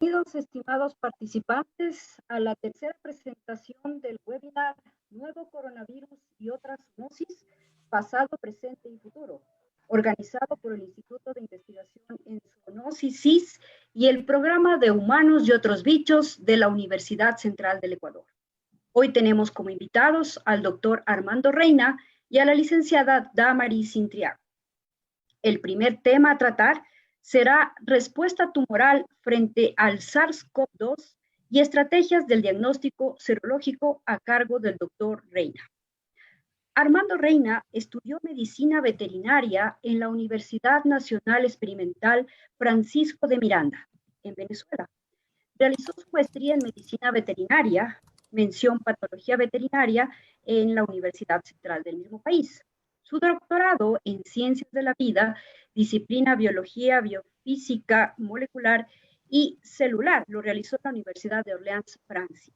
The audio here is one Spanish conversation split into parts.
Bienvenidos, estimados participantes, a la tercera presentación del webinar Nuevo Coronavirus y otras zoonosis, pasado, presente y futuro, organizado por el Instituto de Investigación en Zoonosis (CIS) y el Programa de Humanos y otros Bichos de la Universidad Central del Ecuador. Hoy tenemos como invitados al doctor Armando Reina y a la licenciada Damaris Intriago. El primer tema a tratar será respuesta tumoral frente al SARS-CoV-2 y estrategias del diagnóstico serológico a cargo del doctor Reina. Armando Reina estudió medicina veterinaria en la Universidad Nacional Experimental Francisco de Miranda, en Venezuela. Realizó su maestría en medicina veterinaria, mención patología veterinaria, en la Universidad Central del mismo país. Su doctorado en Ciencias de la Vida, disciplina Biología, Biofísica Molecular y Celular, lo realizó en la Universidad de Orleans, Francia.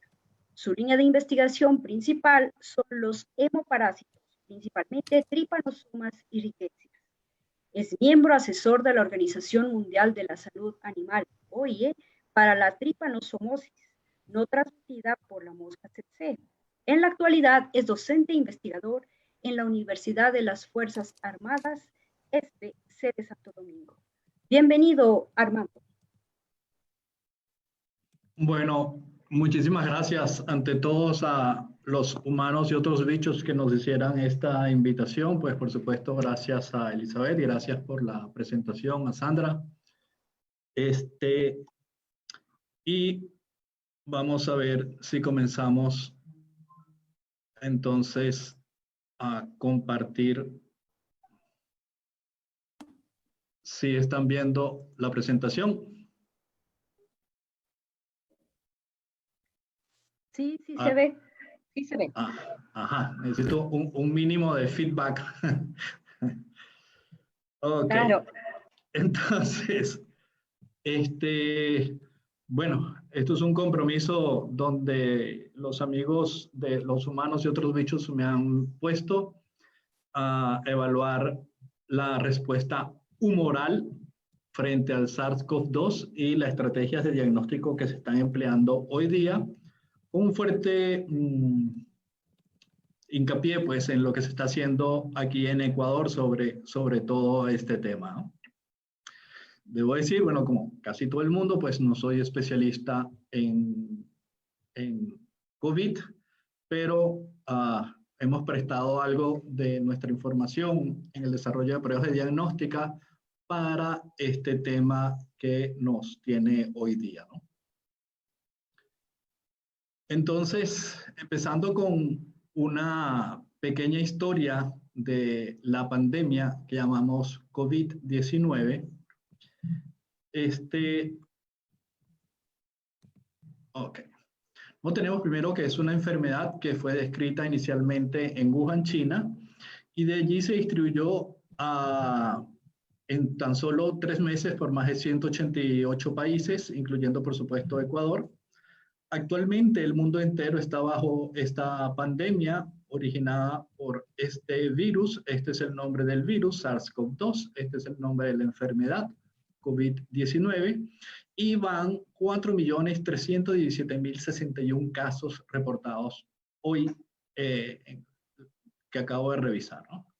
Su línea de investigación principal son los hemoparásitos, principalmente trypanosomas y rickettsia. Es miembro asesor de la Organización Mundial de la Salud Animal, OIE, para la tripanosomosis, no transmitida por la mosca tsetse. En la actualidad es docente e investigador en la Universidad de las Fuerzas Armadas, sede Santo Domingo. Bienvenido, Armando. Bueno, muchísimas gracias ante todos a los humanos y otros bichos que nos hicieran esta invitación. Pues por supuesto, gracias a Elizabeth y gracias por la presentación, a Sandra. Y vamos a ver si comenzamos entonces a compartir. Si están viendo la presentación. Sí, se ve. Sí se ve. Ajá, necesito un mínimo de feedback. Ok. Claro. Entonces, bueno, esto es un compromiso donde los amigos de los humanos y otros bichos me han puesto a evaluar la respuesta humoral frente al SARS-CoV-2 y las estrategias de diagnóstico que se están empleando hoy día. Un fuerte hincapié pues en lo que se está haciendo aquí en Ecuador sobre todo este tema, ¿no? Debo decir, bueno, como casi todo el mundo, pues no soy especialista en COVID, pero hemos prestado algo de nuestra información en el desarrollo de pruebas de diagnóstica para este tema que nos tiene hoy día, ¿no? Entonces, empezando con una pequeña historia de la pandemia que llamamos COVID-19, ok. No tenemos primero que es una enfermedad que fue descrita inicialmente en Wuhan, China, y de allí se distribuyó en tan solo 3 meses por más de 188 países, incluyendo por supuesto Ecuador. Actualmente el mundo entero está bajo esta pandemia originada por este virus. Este es el nombre del virus, SARS-CoV-2. Este es el nombre de la enfermedad, COVID-19. Y van 4.317.061 casos reportados hoy que acabo de revisar, ¿no?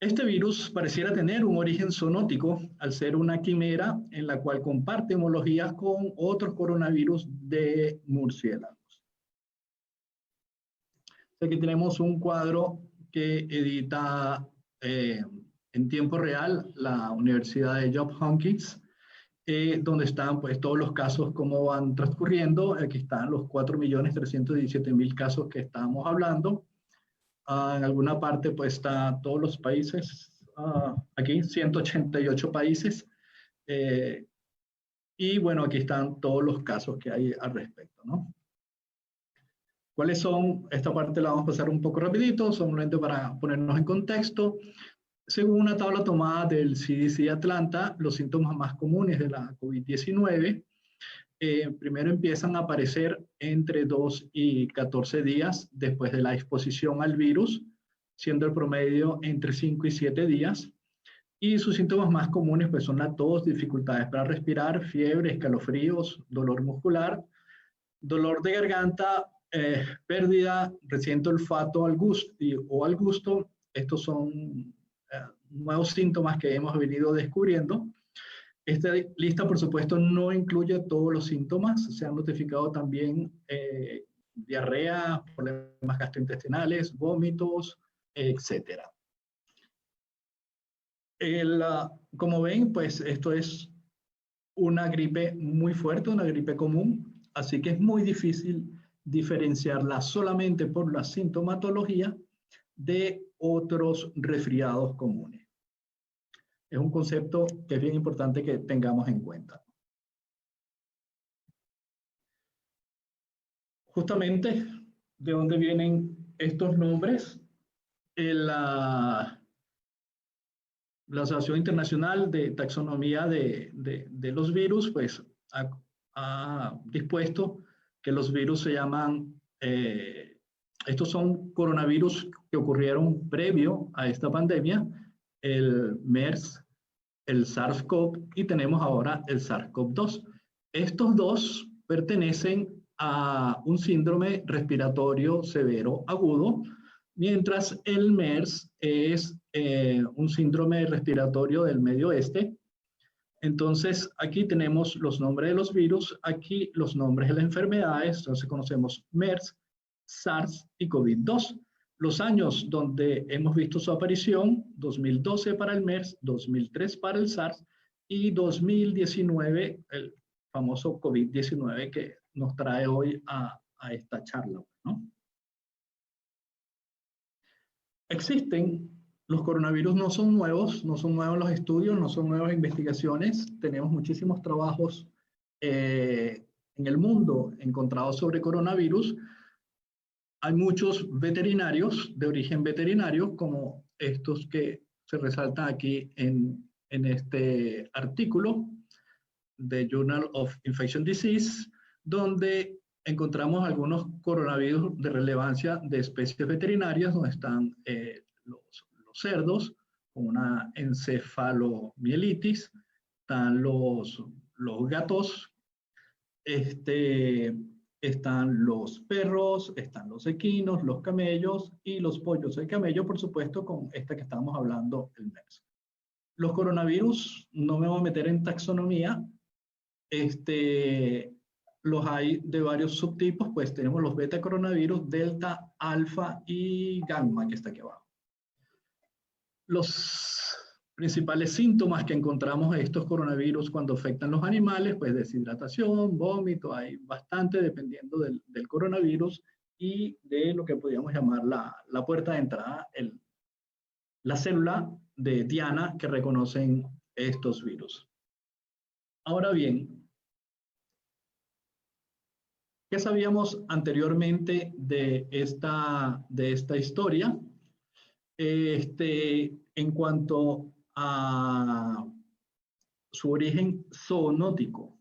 Este virus pareciera tener un origen zoonótico al ser una quimera en la cual comparte homologías con otros coronavirus de murciélagos. Aquí tenemos un cuadro que edita en tiempo real la Universidad de Johns Hopkins, donde están pues todos los casos, cómo van transcurriendo. Aquí están los 4.317.000 casos que estábamos hablando. En alguna parte pues está todos los países, aquí 188 países, y bueno, aquí están todos los casos que hay al respecto, ¿no? ¿Cuáles son? Esta parte la vamos a pasar un poco rapidito, solamente para ponernos en contexto. Según una tabla tomada del CDC Atlanta, los síntomas más comunes de la COVID-19 primero empiezan a aparecer entre 2 y 14 días después de la exposición al virus, siendo el promedio entre 5 y 7 días. Y sus síntomas más comunes pues, son la tos, dificultades para respirar, fiebre, escalofríos, dolor muscular, dolor de garganta, pérdida, reciente olfato al gusto, o al gusto. Estos son nuevos síntomas que hemos venido descubriendo. Esta lista, por supuesto, no incluye todos los síntomas. Se han notificado también diarrea, problemas gastrointestinales, vómitos, etc. Como ven, pues esto es una gripe muy fuerte, una gripe común, así que es muy difícil diferenciarla solamente por la sintomatología de otros resfriados comunes. Es un concepto que es bien importante que tengamos en cuenta. Justamente, ¿de dónde vienen estos nombres? La Asociación Internacional de Taxonomía de los Virus, pues, ha dispuesto que los virus se llaman, estos son coronavirus que ocurrieron previo a esta pandemia, el MERS, el SARS-CoV y tenemos ahora el SARS-CoV-2. Estos dos pertenecen a un síndrome respiratorio severo agudo, mientras el MERS es un síndrome respiratorio del medio oeste. Entonces, aquí tenemos los nombres de los virus, aquí los nombres de las enfermedades, entonces conocemos MERS, SARS y COVID-2. Los años donde hemos visto su aparición, 2012 para el MERS, 2003 para el SARS y 2019, el famoso COVID-19 que nos trae hoy a esta charla, ¿no? Existen, los coronavirus no son nuevos los estudios, no son nuevas investigaciones. Tenemos muchísimos trabajos en el mundo encontrados sobre coronavirus. Hay muchos veterinarios de origen veterinario, como estos que se resaltan aquí en este artículo de Journal of Infectious Disease, donde encontramos algunos coronavirus de relevancia de especies veterinarias, donde están los cerdos con una encefalomielitis, están los gatos, están los perros, están los equinos, los camellos y los pollos. El camello, por supuesto, con esta que estábamos hablando, el MERS. Los coronavirus, no me voy a meter en taxonomía, los hay de varios subtipos, pues tenemos los beta coronavirus, delta, alfa y gamma, que está aquí abajo. Los principales síntomas que encontramos de estos coronavirus cuando afectan los animales, pues deshidratación, vómito, hay bastante dependiendo del coronavirus y de lo que podríamos llamar la puerta de entrada, la célula de Diana que reconocen estos virus. Ahora bien, ¿qué sabíamos anteriormente de esta historia? En cuanto a su origen zoonótico.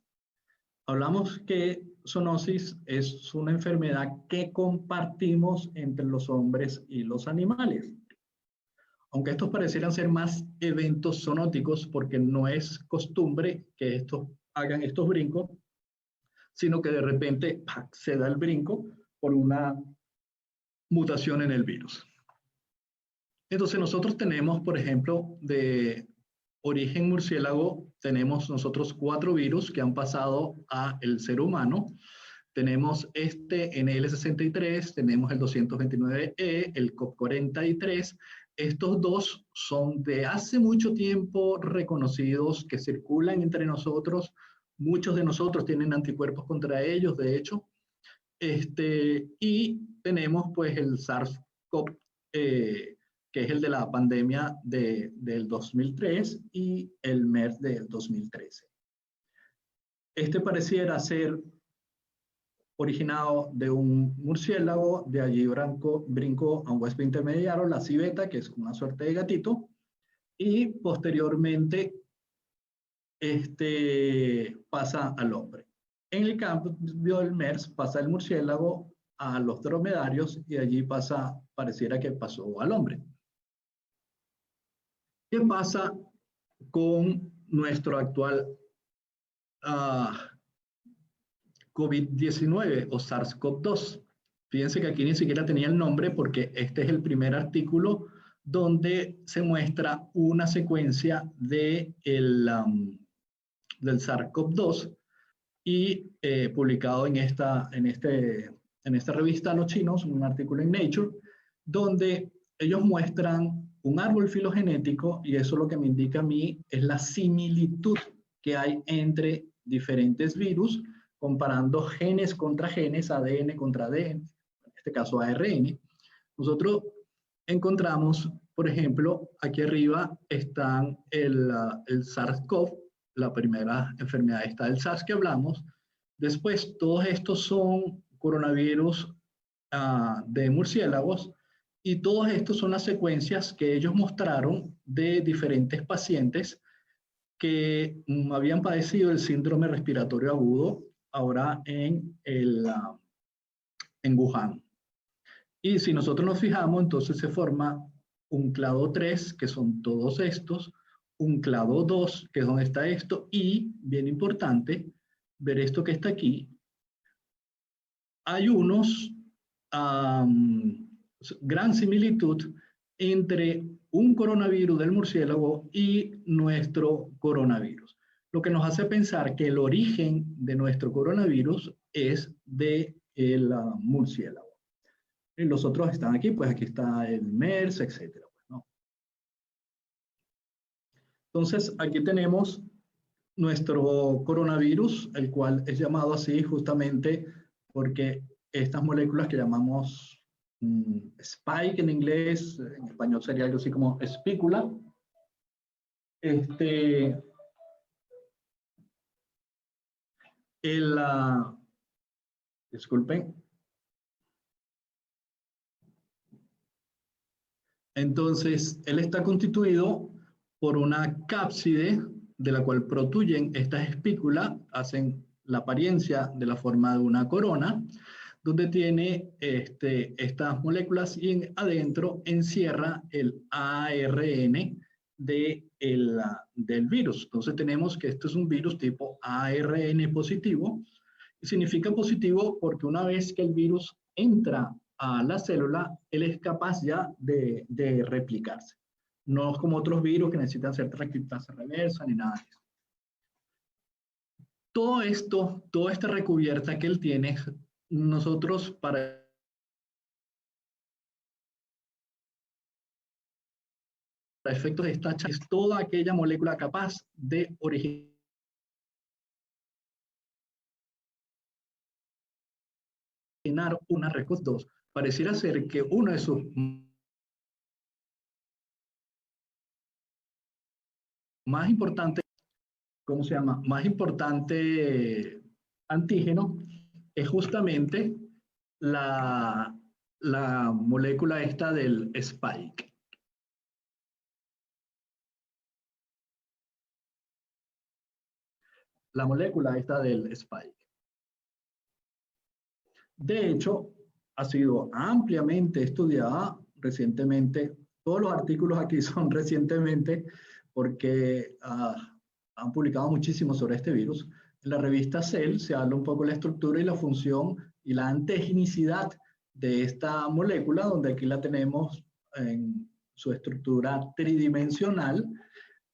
Hablamos que zoonosis es una enfermedad que compartimos entre los hombres y los animales. Aunque estos parecieran ser más eventos zoonóticos, porque no es costumbre que estos hagan estos brincos, sino que de repente se da el brinco por una mutación en el virus. Entonces nosotros tenemos, por ejemplo, de origen murciélago, tenemos nosotros 4 virus que han pasado al ser humano. Tenemos NL63, tenemos el 229E, el COP43. Estos dos son de hace mucho tiempo reconocidos, que circulan entre nosotros. Muchos de nosotros tienen anticuerpos contra ellos, de hecho. Y tenemos pues el SARS-CoV, que es el de la pandemia del 2003 y el MERS del 2013. Pareciera ser originado de un murciélago, de allí brincó a un huésped intermediario, la civeta, que es una suerte de gatito, y posteriormente pasa al hombre. En el cambio del MERS pasa el murciélago a los dromedarios y allí pareciera que pasó al hombre. ¿Qué pasa con nuestro actual COVID-19 o SARS-CoV-2. Fíjense que aquí ni siquiera tenía el nombre porque este es el primer artículo donde se muestra una secuencia del SARS-CoV-2 y publicado en esta revista Los Chinos, un artículo en Nature, donde ellos muestran un árbol filogenético y eso lo que me indica a mí es la similitud que hay entre diferentes virus, comparando genes contra genes, ADN contra ADN, en este caso ARN. Nosotros encontramos, por ejemplo, aquí arriba están el SARS-CoV, la primera enfermedad está del SARS que hablamos. Después, todos estos son coronavirus de murciélagos y todos estos son las secuencias que ellos mostraron de diferentes pacientes que habían padecido el síndrome respiratorio agudo ahora en Wuhan. Y si nosotros nos fijamos, entonces se forma un clado 3, que son todos estos, un clado 2, que es donde está esto, y, bien importante, ver esto que está aquí, hay gran similitud entre un coronavirus del murciélago y nuestro coronavirus. Lo que nos hace pensar que el origen de nuestro coronavirus es del murciélago. Y los otros están aquí, pues aquí está el MERS, etcétera. Pues, ¿no? Entonces, aquí tenemos nuestro coronavirus, el cual es llamado así justamente porque estas moléculas que llamamos spike en inglés, en español sería algo así como espícula, disculpen. Entonces, él está constituido por una cápside de la cual protruyen estas espículas, hacen la apariencia de la forma de una corona, donde tiene estas moléculas y adentro encierra el ARN del virus. Entonces tenemos que esto es un virus tipo ARN positivo, y significa positivo porque una vez que el virus entra a la célula, él es capaz ya de replicarse. No es como otros virus que necesitan hacer transcriptasa reversa ni nada de eso. Todo esto, toda esta recubierta que él tiene, nosotros para efectos de esta charla es toda aquella molécula capaz de originar una SARS-CoV-2. Pareciera ser que uno de sus más importantes, ¿cómo se llama? Más importante antígeno es justamente la molécula esta del spike. La molécula esta del spike. De hecho, ha sido ampliamente estudiada recientemente. Todos los artículos aquí son recientemente porque han publicado muchísimo sobre este virus. En la revista Cell se habla un poco de la estructura y la función y la antigenicidad de esta molécula, donde aquí la tenemos en su estructura tridimensional.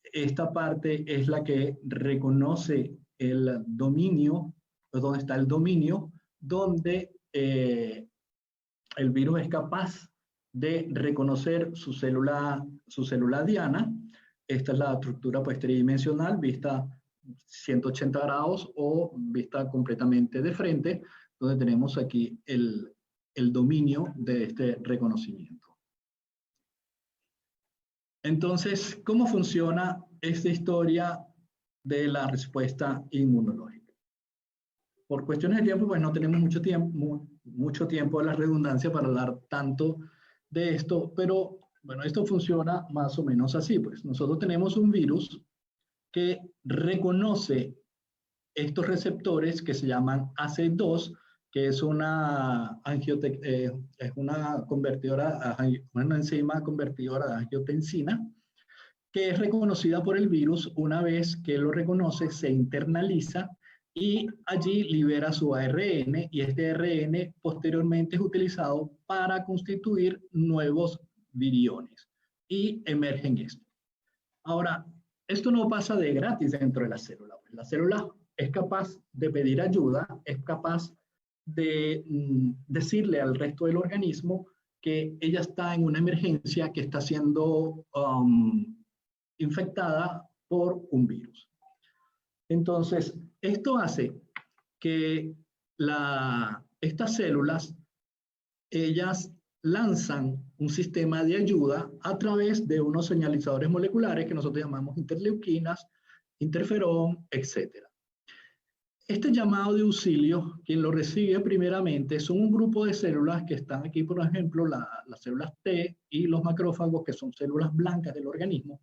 Esta parte es la que reconoce el dominio, pues donde está el dominio, donde el virus es capaz de reconocer su célula diana. Esta es la estructura pues tridimensional vista 180 grados o vista completamente de frente, donde tenemos aquí el dominio de este reconocimiento. Entonces, ¿cómo funciona esta historia de la respuesta inmunológica? Por cuestiones de tiempo, pues no tenemos mucho tiempo de la redundancia para hablar tanto de esto, pero bueno, esto funciona más o menos así. Pues nosotros tenemos un virus que reconoce estos receptores que se llaman AC2, que es una convertidora, una enzima convertidora de angiotensina, que es reconocida por el virus. Una vez que lo reconoce, se internaliza y allí libera su ARN, y este ARN posteriormente es utilizado para constituir nuevos viriones y emergen estos. Ahora, esto no pasa de gratis dentro de la célula. La célula es capaz de pedir ayuda, es capaz de decirle al resto del organismo que ella está en una emergencia, que está siendo infectada por un virus. Entonces, esto hace que estas células, ellas lanzan un sistema de ayuda a través de unos señalizadores moleculares que nosotros llamamos interleuquinas, interferón, etc. Este llamado de auxilio, quien lo recibe primeramente, son un grupo de células que están aquí, por ejemplo, las células T y los macrófagos, que son células blancas del organismo,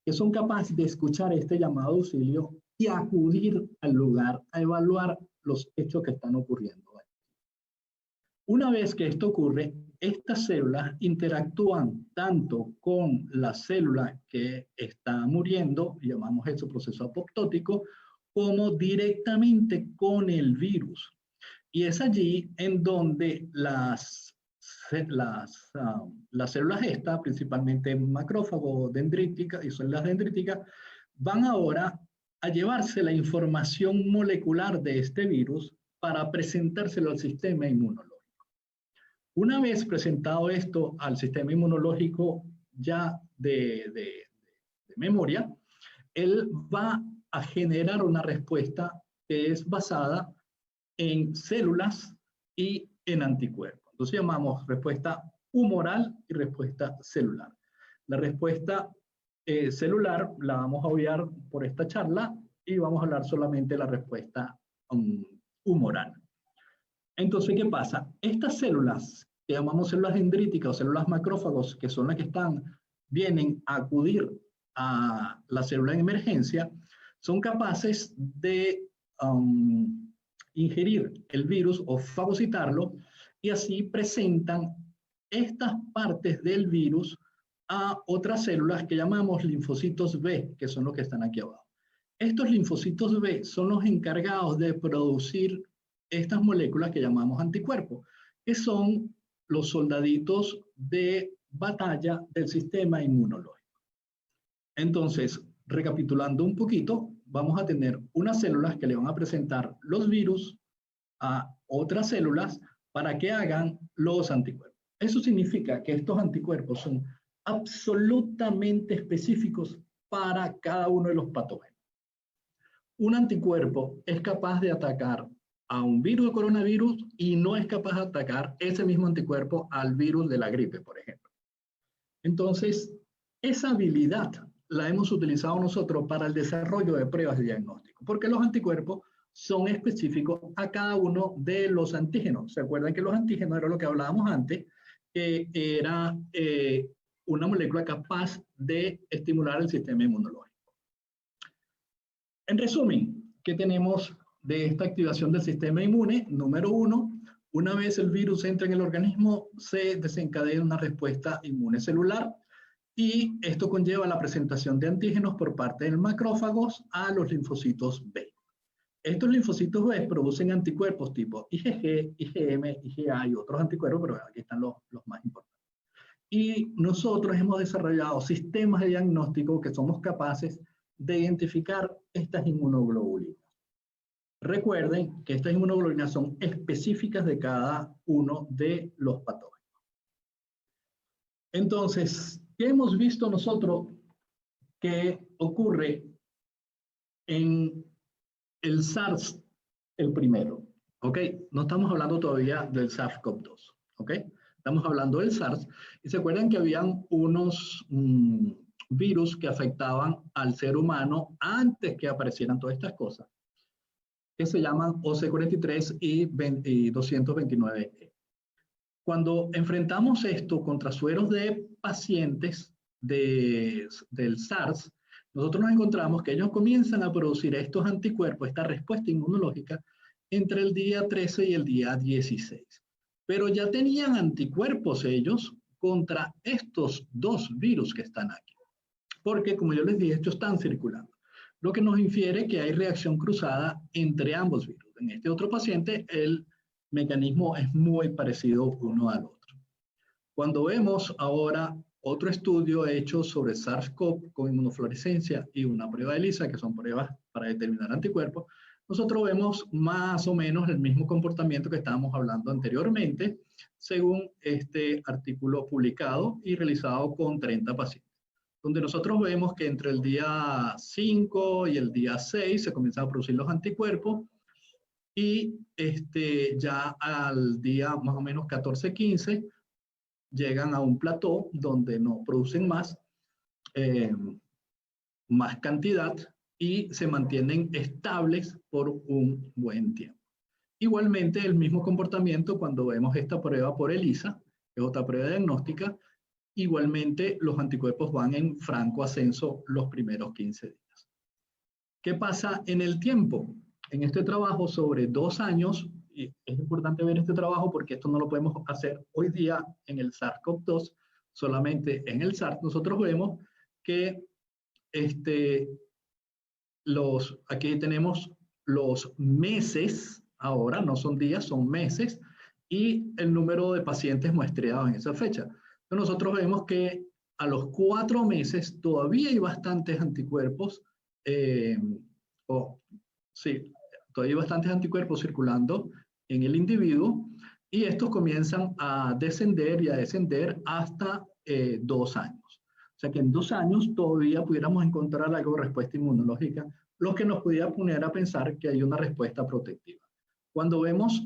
que son capaces de escuchar este llamado de auxilio y acudir al lugar a evaluar los hechos que están ocurriendo. Una vez que esto ocurre, estas células interactúan tanto con la célula que está muriendo, llamamos eso proceso apoptótico, como directamente con el virus. Y es allí en donde las células estas, principalmente macrófagos, dendríticas y células dendríticas, van ahora a llevarse la información molecular de este virus para presentárselo al sistema inmunológico. Una vez presentado esto al sistema inmunológico ya de memoria, él va a generar una respuesta que es basada en células y en anticuerpos. Entonces llamamos respuesta humoral y respuesta celular. La respuesta celular la vamos a obviar por esta charla y vamos a hablar solamente de la respuesta humoral. Entonces, ¿qué pasa? Estas células que llamamos células dendríticas o células macrófagos, que son las que vienen a acudir a la célula en emergencia, son capaces de ingerir el virus o fagocitarlo, y así presentan estas partes del virus a otras células que llamamos linfocitos B, que son los que están aquí abajo. Estos linfocitos B son los encargados de producir estas moléculas que llamamos anticuerpos, que son los soldaditos de batalla del sistema inmunológico. Entonces, recapitulando un poquito, vamos a tener unas células que le van a presentar los virus a otras células para que hagan los anticuerpos. Eso significa que estos anticuerpos son absolutamente específicos para cada uno de los patógenos. Un anticuerpo es capaz de atacar a un virus de coronavirus y no es capaz de atacar ese mismo anticuerpo al virus de la gripe, por ejemplo. Entonces, esa habilidad la hemos utilizado nosotros para el desarrollo de pruebas de diagnóstico, porque los anticuerpos son específicos a cada uno de los antígenos. ¿Se acuerdan que los antígenos era lo que hablábamos antes? Que era una molécula capaz de estimular el sistema inmunológico. En resumen, ¿qué tenemos de esta activación del sistema inmune? Número 1, una vez el virus entra en el organismo, se desencadena una respuesta inmune celular, y esto conlleva la presentación de antígenos por parte de los macrófagos a los linfocitos B. Estos linfocitos B producen anticuerpos tipo IgG, IgM, IgA y otros anticuerpos, pero aquí están los más importantes. Y nosotros hemos desarrollado sistemas de diagnóstico que somos capaces de identificar estas inmunoglobulinas. Recuerden que estas inmunoglobulinas son específicas de cada uno de los patógenos. Entonces, ¿qué hemos visto nosotros que ocurre en el SARS, el primero? ¿Ok? No estamos hablando todavía del SARS-CoV-2. ¿Ok? Estamos hablando del SARS. Y se acuerdan que habían unos virus que afectaban al ser humano antes que aparecieran todas estas cosas, que se llaman OC43 y 229E. Cuando enfrentamos esto contra sueros de pacientes del SARS, nosotros nos encontramos que ellos comienzan a producir estos anticuerpos, esta respuesta inmunológica, entre el día 13 y el día 16. Pero ya tenían anticuerpos ellos contra estos dos virus que están aquí. porque como yo les dije, estos están circulando, lo que nos infiere que hay reacción cruzada entre ambos virus. En este otro paciente, el mecanismo es muy parecido uno al otro. Cuando vemos ahora otro estudio hecho sobre SARS-CoV con inmunofluorescencia y una prueba de ELISA, que son pruebas para determinar anticuerpos, nosotros vemos más o menos el mismo comportamiento que estábamos hablando anteriormente, según este artículo publicado y realizado con 30 pacientes, donde nosotros vemos que entre el día 5 y el día 6 se comienzan a producir los anticuerpos y ya al día más o menos 14-15 llegan a un plató donde no producen eh, más cantidad y se mantienen estables por un buen tiempo. Igualmente, el mismo comportamiento cuando vemos esta prueba por ELISA, que es otra prueba diagnóstica, igualmente los anticuerpos van en franco ascenso los primeros 15 días. ¿Qué pasa en el tiempo? En este trabajo sobre 2 años, y es importante ver este trabajo porque esto no lo podemos hacer hoy día en el SARS-CoV-2, solamente en el SARS, nosotros vemos que aquí tenemos los meses, ahora no son días, son meses, y el número de pacientes muestreados en esa fecha. Entonces nosotros vemos que a los 4 meses todavía hay bastantes anticuerpos, sí, todavía hay bastantes anticuerpos circulando en el individuo, y estos comienzan a descender y a descender hasta 2 años. O sea que en 2 años todavía pudiéramos encontrar algo de respuesta inmunológica, lo que nos pudiera poner a pensar que hay una respuesta protectiva. Cuando vemos,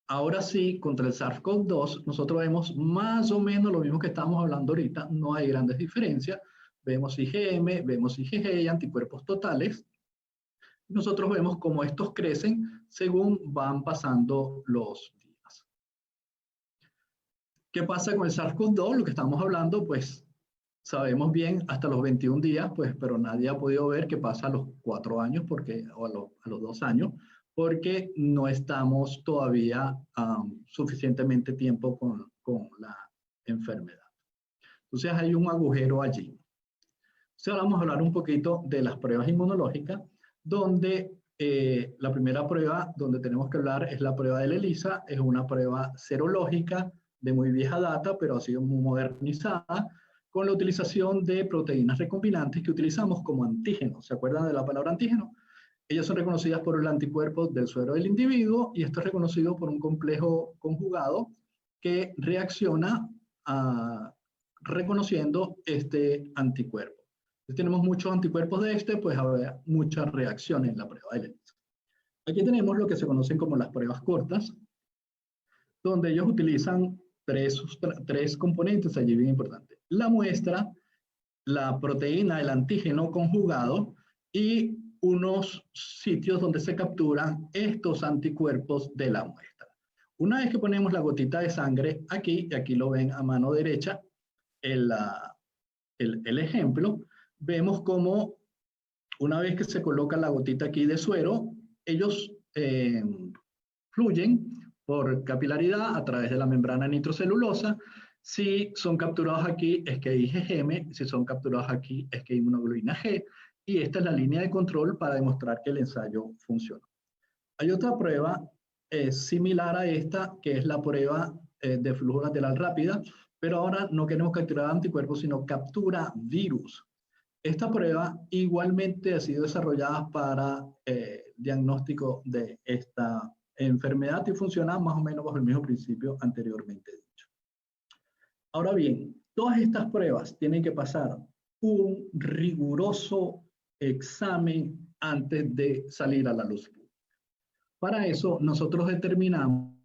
ahora sí, contra el SARS-CoV-2, nosotros vemos más o menos lo mismo que estamos hablando ahorita, no hay grandes diferencias. Vemos IgM, vemos IgG y anticuerpos totales. Nosotros vemos cómo estos crecen según van pasando los días. ¿Qué pasa con el SARS-CoV-2? Lo que estamos hablando, pues sabemos bien hasta los 21 días, pues, pero nadie ha podido ver qué pasa a los 4 años, o a los 2 años, porque no estamos todavía suficientemente tiempo con la enfermedad. Entonces hay un agujero allí. Entonces ahora vamos a hablar un poquito de las pruebas inmunológicas, donde la primera prueba donde tenemos que hablar es la prueba de la ELISA, es una prueba serológica de muy vieja data, pero ha sido muy modernizada, con la utilización de proteínas recombinantes que utilizamos como antígenos. ¿Se acuerdan de la palabra antígeno? Ellas son reconocidas por el anticuerpo del suero del individuo y esto es reconocido por un complejo conjugado que reacciona reconociendo este anticuerpo. Si tenemos muchos anticuerpos de pues habrá muchas reacciones en la prueba de ELISA. Aquí tenemos lo que se conocen como las pruebas cortas, donde ellos utilizan tres componentes allí bien importantes. La muestra, la proteína, el antígeno conjugado y unos sitios donde se capturan estos anticuerpos de la muestra. Una vez que ponemos la gotita de sangre aquí, y aquí lo ven a mano derecha, el ejemplo, vemos como una vez que se coloca la gotita aquí de suero, ellos fluyen por capilaridad a través de la membrana nitrocelulosa. Si son capturados aquí es que hay IgM, si son capturados aquí es que hay inmunoglobulina G, y esta es la línea de control para demostrar que el ensayo funciona. Hay otra prueba similar a esta, que es la prueba de flujo lateral rápida, pero ahora no queremos capturar anticuerpos, sino captura virus. Esta prueba igualmente ha sido desarrollada para diagnóstico de esta enfermedad y funciona más o menos bajo el mismo principio anteriormente dicho. Ahora bien, todas estas pruebas tienen que pasar un riguroso examen antes de salir a la luz pública. Para eso, nosotros determinamos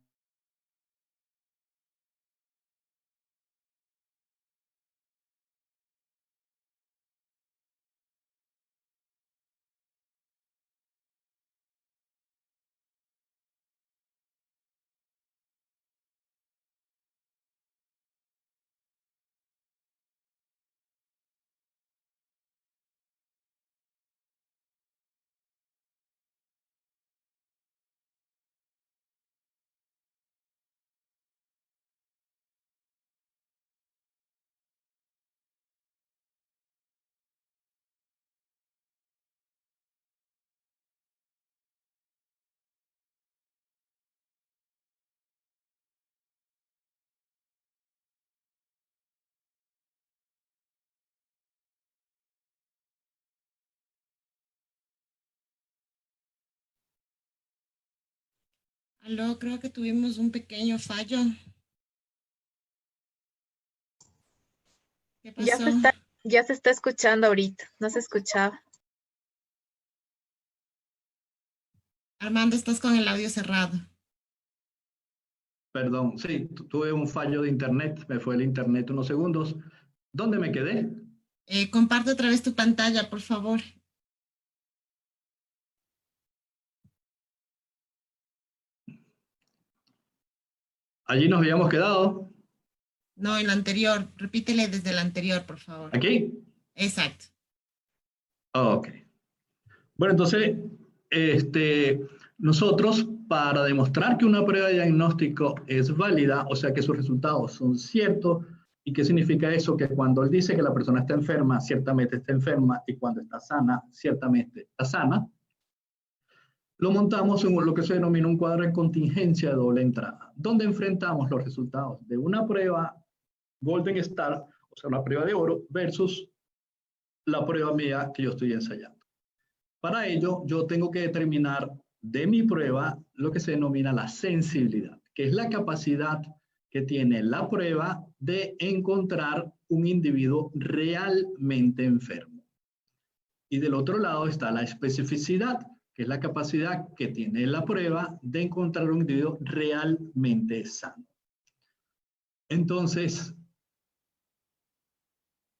Aló, creo que tuvimos un pequeño fallo. ¿Qué Ya pasó? ya se está escuchando ahorita, no se escuchaba. Armando, estás con el audio cerrado. Perdón, sí, tuve un fallo de internet, me fue el internet unos segundos. ¿Dónde me quedé? Comparte otra vez tu pantalla, por favor. Allí nos habíamos quedado. No, en la anterior. Repítele desde la anterior, por favor. ¿Aquí? Exacto. Ok. Bueno, entonces, nosotros para demostrar que una prueba de diagnóstico es válida, o sea que sus resultados son ciertos, ¿y qué significa eso? Que cuando él dice que la persona está enferma, ciertamente está enferma, y cuando está sana, ciertamente está sana, lo montamos en lo que se denomina un cuadro de contingencia de doble entrada, donde enfrentamos los resultados de una prueba Golden Star, o sea, una prueba de oro, versus la prueba mía que yo estoy ensayando. Para ello, yo tengo que determinar de mi prueba lo que se denomina la sensibilidad, que es la capacidad que tiene la prueba de encontrar un individuo realmente enfermo. Y del otro lado está la especificidad, que es la capacidad que tiene la prueba de encontrar un individuo realmente sano. Entonces,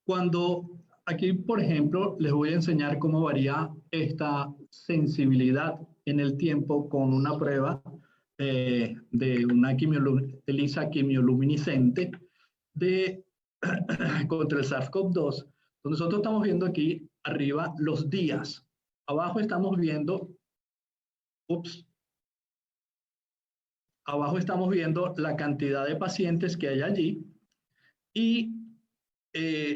cuando aquí, por ejemplo, les voy a enseñar cómo varía esta sensibilidad en el tiempo con una prueba de una ELISA quimioluminiscente contra el SARS-CoV-2, donde nosotros estamos viendo aquí arriba los días. Abajo estamos viendo, abajo estamos viendo la cantidad de pacientes que hay allí y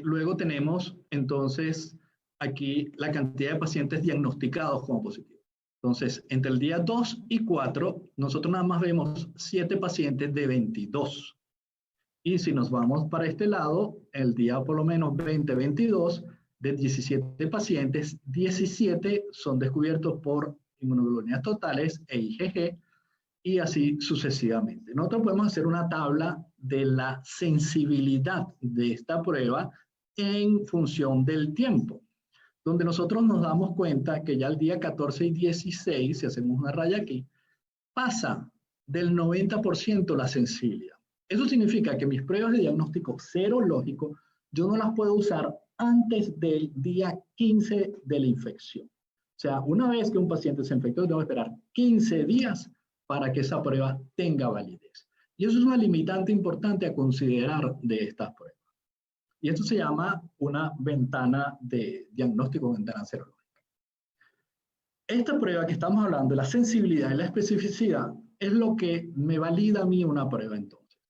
luego tenemos entonces aquí la cantidad de pacientes diagnosticados como positivos. Entonces, entre el día 2 y 4, nosotros nada más vemos 7 pacientes de 22. Y si nos vamos para este lado, el día por lo menos 20-22, de 17 pacientes, 17 son descubiertos por inmunoglobulinas totales e IgG, y así sucesivamente. Nosotros podemos hacer una tabla de la sensibilidad de esta prueba en función del tiempo, donde nosotros nos damos cuenta que ya el día 14 y 16, si hacemos una raya aquí, pasa del 90% la sensibilidad. Eso significa que mis pruebas de diagnóstico serológico yo no las puedo usar antes del día 15 de la infección. O sea, una vez que un paciente se infectó, tengo que esperar 15 días para que esa prueba tenga validez. Y eso es una limitante importante a considerar de estas pruebas. Y esto se llama una ventana de diagnóstico, ventana serológica. Esta prueba que estamos hablando, la sensibilidad y la especificidad, es lo que me valida a mí una prueba entonces.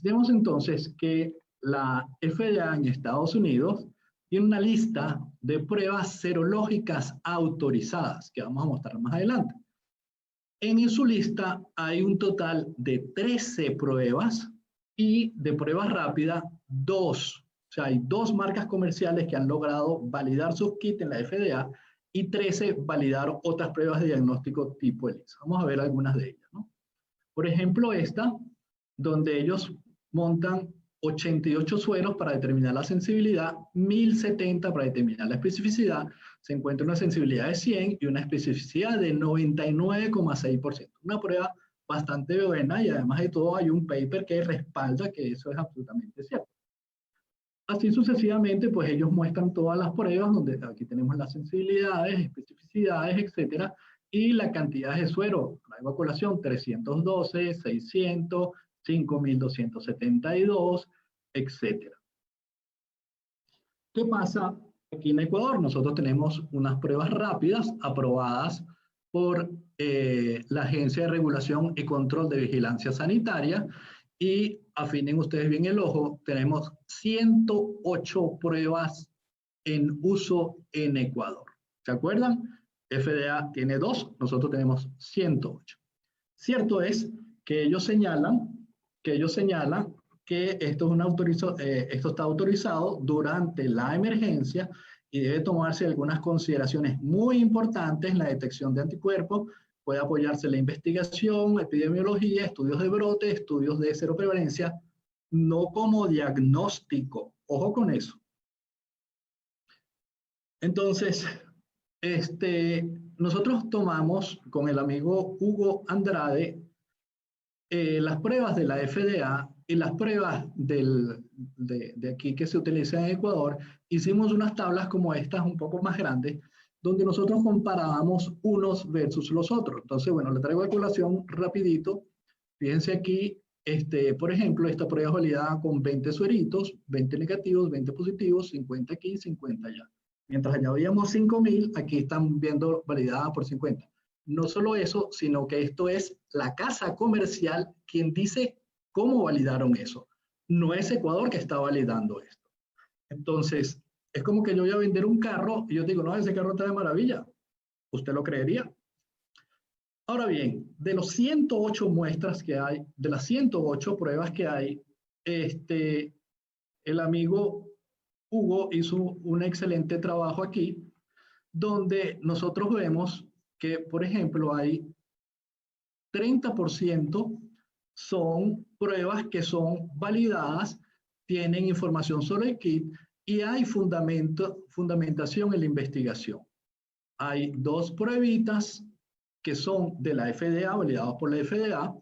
Tenemos entonces que la FDA en Estados Unidos tiene una lista de pruebas serológicas autorizadas, que vamos a mostrar más adelante. En su lista hay un total de 13 pruebas y de pruebas rápidas 2. O sea, hay 2 marcas comerciales que han logrado validar sus kits en la FDA y 13 validar otras pruebas de diagnóstico tipo ELISA. Vamos a ver algunas de ellas, ¿no? Por ejemplo, esta, donde ellos montan 88 sueros para determinar la sensibilidad, 1070 para determinar la especificidad, se encuentra una sensibilidad de 100 y una especificidad de 99,6%. Una prueba bastante buena y además de todo hay un paper que respalda que eso es absolutamente cierto. Así sucesivamente, pues ellos muestran todas las pruebas, donde aquí tenemos las sensibilidades, especificidades, etcétera, y la cantidad de suero, la evacuación 312, 600, 5272, etcétera. ¿Qué pasa aquí en Ecuador? Nosotros tenemos unas pruebas rápidas aprobadas por la Agencia de Regulación y Control de Vigilancia Sanitaria, y afinen ustedes bien el ojo, tenemos 108 pruebas en uso en Ecuador. ¿Se acuerdan? FDA tiene 2, nosotros tenemos 108. Cierto es que ellos señalan que esto está autorizado durante la emergencia y debe tomarse algunas consideraciones muy importantes en la detección de anticuerpos, puede apoyarse en la investigación, epidemiología, estudios de brote, estudios de seroprevalencia, no como diagnóstico. Ojo con eso. Entonces, nosotros tomamos con el amigo Hugo Andrade las pruebas de la FDA y las pruebas de aquí que se utilizan en Ecuador. Hicimos unas tablas como estas, un poco más grandes, donde nosotros comparábamos unos versus los otros. Entonces, bueno, le traigo a colación rapidito. Fíjense aquí, por ejemplo, esta prueba es validada con 20 sueritos, 20 negativos, 20 positivos, 50 aquí, 50 allá. Mientras añadíamos 5.000, aquí están viendo validada por 50. No solo eso, sino que esto es la casa comercial quien dice cómo validaron eso. No es Ecuador que está validando esto. Entonces, es como que yo voy a vender un carro y yo digo, no, ese carro está de maravilla. ¿Usted lo creería? Ahora bien, de los 108 muestras que hay, de las 108 pruebas que hay, el amigo Hugo hizo un excelente trabajo aquí, donde nosotros vemos que, por ejemplo, hay 30% son pruebas que son validadas, tienen información sobre el kit y hay fundamentación en la investigación. Hay 2 pruebitas que son de la FDA, validadas por la FDA,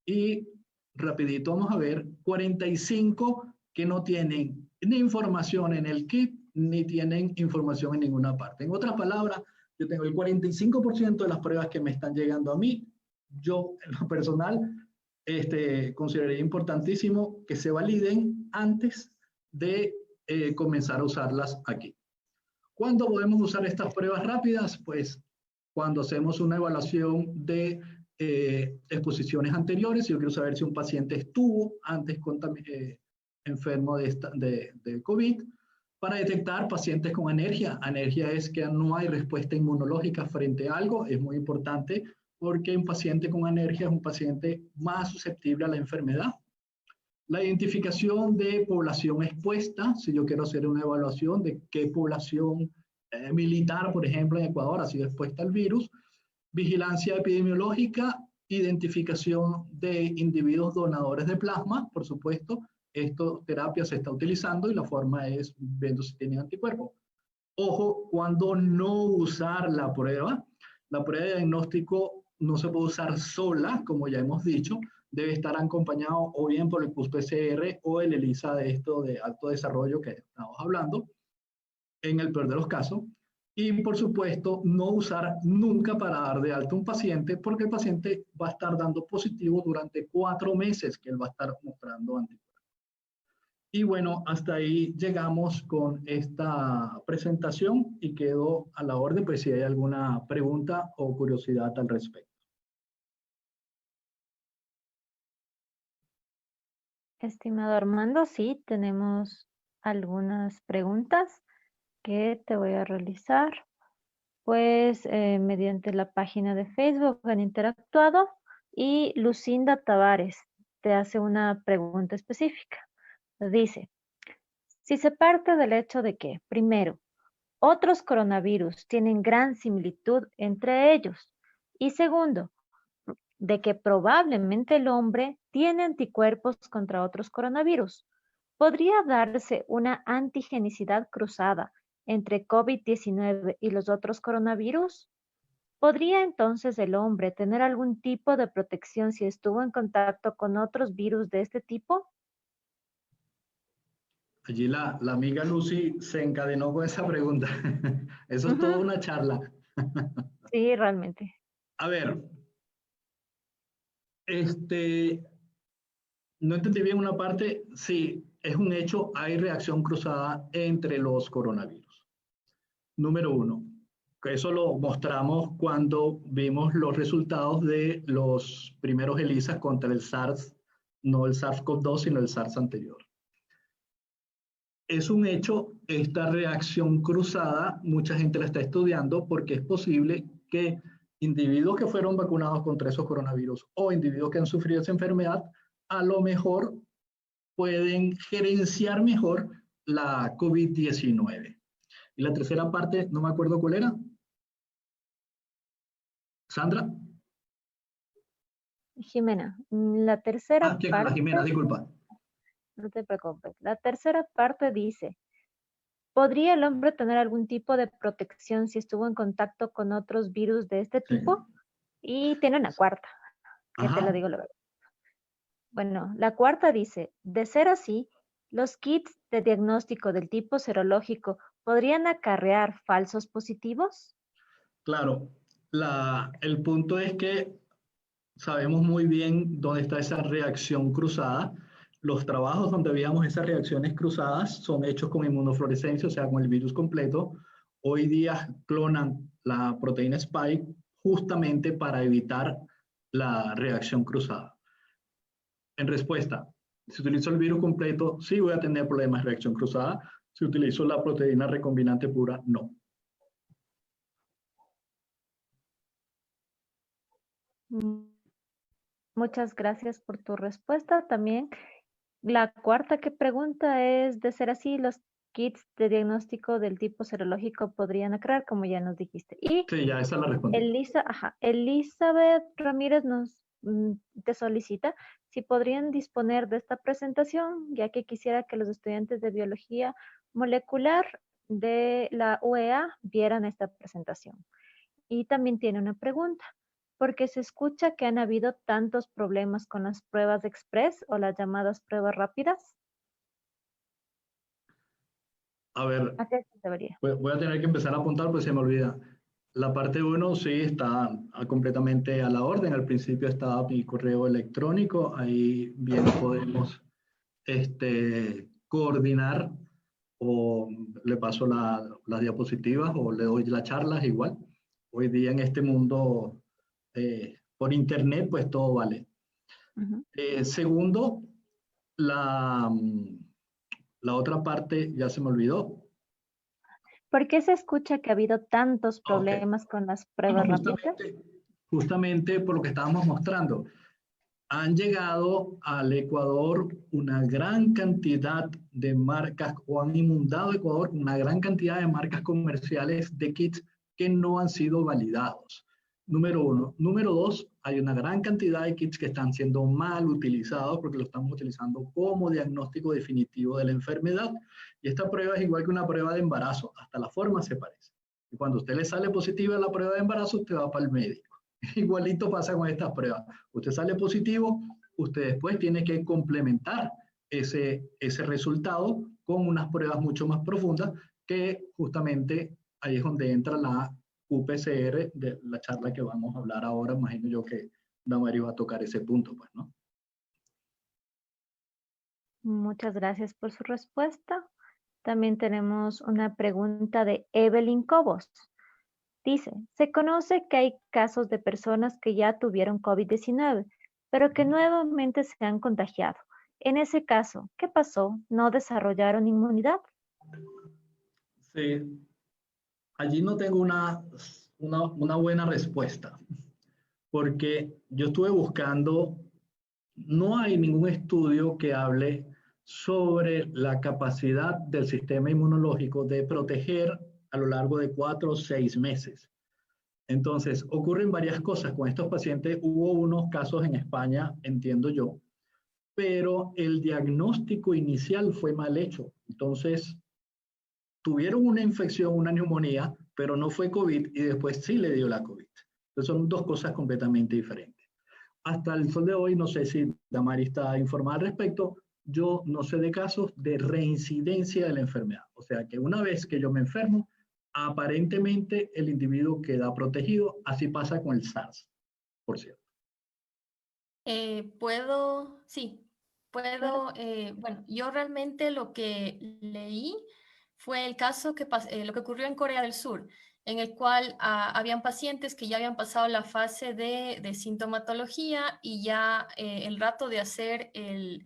y rapidito vamos a ver 45 que no tienen ni información en el kit, ni tienen información en ninguna parte. En otras palabras, yo tengo el 45% de las pruebas que me están llegando a mí. Yo, en lo personal, consideraría importantísimo que se validen antes de comenzar a usarlas aquí. ¿Cuándo podemos usar estas pruebas rápidas? Pues cuando hacemos una evaluación de exposiciones anteriores. Si yo quiero saber si un paciente estuvo antes enfermo de COVID, para detectar pacientes con alergia. Alergia es que no hay respuesta inmunológica frente a algo. Es muy importante porque un paciente con alergia es un paciente más susceptible a la enfermedad. La identificación de población expuesta, si yo quiero hacer una evaluación de qué población militar, por ejemplo, en Ecuador ha sido expuesta al virus. Vigilancia epidemiológica, identificación de individuos donadores de plasma, por supuesto. Esta terapia se está utilizando y la forma es viendo si tienen anticuerpos. Ojo, cuando no usar la prueba. La prueba de diagnóstico no se puede usar sola, como ya hemos dicho. Debe estar acompañado o bien por el QSPCR o el ELISA de alto desarrollo que estamos hablando, en el peor de los casos. Y por supuesto, no usar nunca para dar de alta un paciente, porque el paciente va a estar dando positivo durante 4 meses que él va a estar mostrando anticuerpos. Y bueno, hasta ahí llegamos con esta presentación y quedo a la orden, pues si hay alguna pregunta o curiosidad al respecto. Estimado Armando, sí, tenemos algunas preguntas que te voy a realizar. Pues mediante la página de Facebook han interactuado y Lucinda Tavares te hace una pregunta específica. Dice, si se parte del hecho de que, primero, otros coronavirus tienen gran similitud entre ellos y segundo, de que probablemente el hombre tiene anticuerpos contra otros coronavirus, ¿podría darse una antigenicidad cruzada entre COVID-19 y los otros coronavirus? ¿Podría entonces el hombre tener algún tipo de protección si estuvo en contacto con otros virus de este tipo? Allí la amiga Lucy se encadenó con esa pregunta. Eso es toda una charla. Sí, realmente. A ver, no entendí bien una parte. Sí, es un hecho, hay reacción cruzada entre los coronavirus. Número 1, que eso lo mostramos cuando vimos los resultados de los primeros ELISA contra el SARS, no el SARS-CoV-2, sino el SARS anterior. Es un hecho, esta reacción cruzada, mucha gente la está estudiando porque es posible que individuos que fueron vacunados contra esos coronavirus o individuos que han sufrido esa enfermedad, a lo mejor pueden gerenciar mejor la COVID-19. Y la tercera parte, no me acuerdo cuál era. ¿Sandra? Jimena, la tercera Ah, parte, Jimena, disculpa. no te preocupes, la tercera parte dice, ¿podría el hombre tener algún tipo de protección si estuvo en contacto con otros virus de este Sí. tipo? Y tiene una cuarta, que te la Ajá. digo la verdad. Bueno, la cuarta dice, de ser así, los kits de diagnóstico del tipo serológico podrían acarrear falsos positivos. Claro, el punto es que sabemos muy bien dónde está esa reacción cruzada. Los trabajos donde veíamos esas reacciones cruzadas son hechos con inmunofluorescencia, o sea, con el virus completo. Hoy día clonan la proteína Spike justamente para evitar la reacción cruzada. En respuesta, si utilizo el virus completo, sí voy a tener problemas de reacción cruzada. Si utilizo la proteína recombinante pura, no. Mm, Muchas gracias por tu respuesta. También la cuarta que pregunta es, de ser así, los kits de diagnóstico del tipo serológico podrían acarrear, como ya nos dijiste. Y Sí, ya esa la respondí. Elizabeth Ramírez te solicita si podrían disponer de esta presentación, ya que quisiera que los estudiantes de biología molecular de la UEA vieran esta presentación. Y también tiene una pregunta, porque se escucha que han habido tantos problemas con las pruebas express o las llamadas pruebas rápidas. A ver, ¿A qué se debería? voy a tener que empezar a apuntar porque se me olvida. La parte 1 sí está completamente a la orden. Al principio estaba mi correo electrónico. Ahí bien podemos coordinar o le paso las diapositivas o le doy las charlas igual. Hoy día en este mundo por internet pues todo vale. Ujú. Segundo, la, la otra parte ya se me olvidó. ¿Por qué se escucha que ha habido tantos Ok. problemas con las Bueno, pruebas rápidas? justamente por lo que estábamos mostrando. Han llegado al Ecuador una gran cantidad de marcas o han inundado Ecuador con una gran cantidad de marcas comerciales de kits que no han sido validados. Número uno. Número dos, hay una gran cantidad de kits que están siendo mal utilizados porque lo estamos utilizando como diagnóstico definitivo de la enfermedad. Y esta prueba es igual que una prueba de embarazo, hasta la forma se parece. Y cuando a usted le sale positiva la prueba de embarazo, usted va para el médico. Igualito pasa con estas pruebas. Usted sale positivo, usted después tiene que complementar ese resultado con unas pruebas mucho más profundas que justamente ahí es donde entra la UPCR de la charla que vamos a hablar ahora. Imagino yo que Damaris va a tocar ese punto, pues, ¿no? Muchas gracias por su respuesta. También tenemos una pregunta de Evelyn Cobos. Dice, se conoce que hay casos de personas que ya tuvieron COVID-19, pero que nuevamente se han contagiado. En ese caso, ¿qué pasó? ¿No desarrollaron inmunidad? Sí, allí no tengo una buena respuesta, porque yo estuve buscando, no hay ningún estudio que hable sobre la capacidad del sistema inmunológico de proteger a lo largo de 4 o 6 meses. Entonces, ocurren varias cosas con estos pacientes. Hubo unos casos en España, entiendo yo, pero el diagnóstico inicial fue mal hecho. Entonces, tuvieron una infección, una neumonía, pero no fue COVID y después sí le dio la COVID. Entonces, son dos cosas completamente diferentes. Hasta el sol de hoy, no sé si Damari está informada al respecto, yo no sé de casos de reincidencia de la enfermedad. O sea, que una vez que yo me enfermo, aparentemente el individuo queda protegido. Así pasa con el SARS, por cierto. Sí, Claro. bueno, yo realmente lo que leí fue el caso lo que ocurrió en Corea del Sur, en el cual habían pacientes que ya habían pasado la fase de sintomatología y ya el rato de hacer el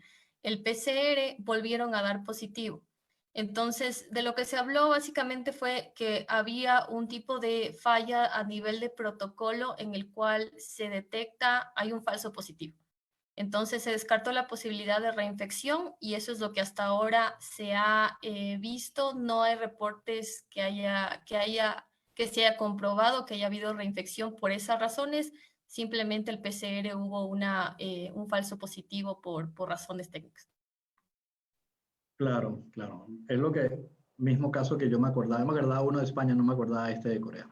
PCR volvieron a dar positivo. Entonces, de lo que se habló básicamente fue que había un tipo de falla a nivel de protocolo en el cual se detecta, hay un falso positivo. Entonces se descartó la posibilidad de reinfección y eso es lo que hasta ahora se ha visto. No hay reportes que se haya comprobado que haya habido reinfección por esas razones. simplemente el PCR hubo un falso positivo por razones técnicas. Claro, claro. Es lo que, mismo caso que yo me acordaba uno de España, no me acordaba este de Corea.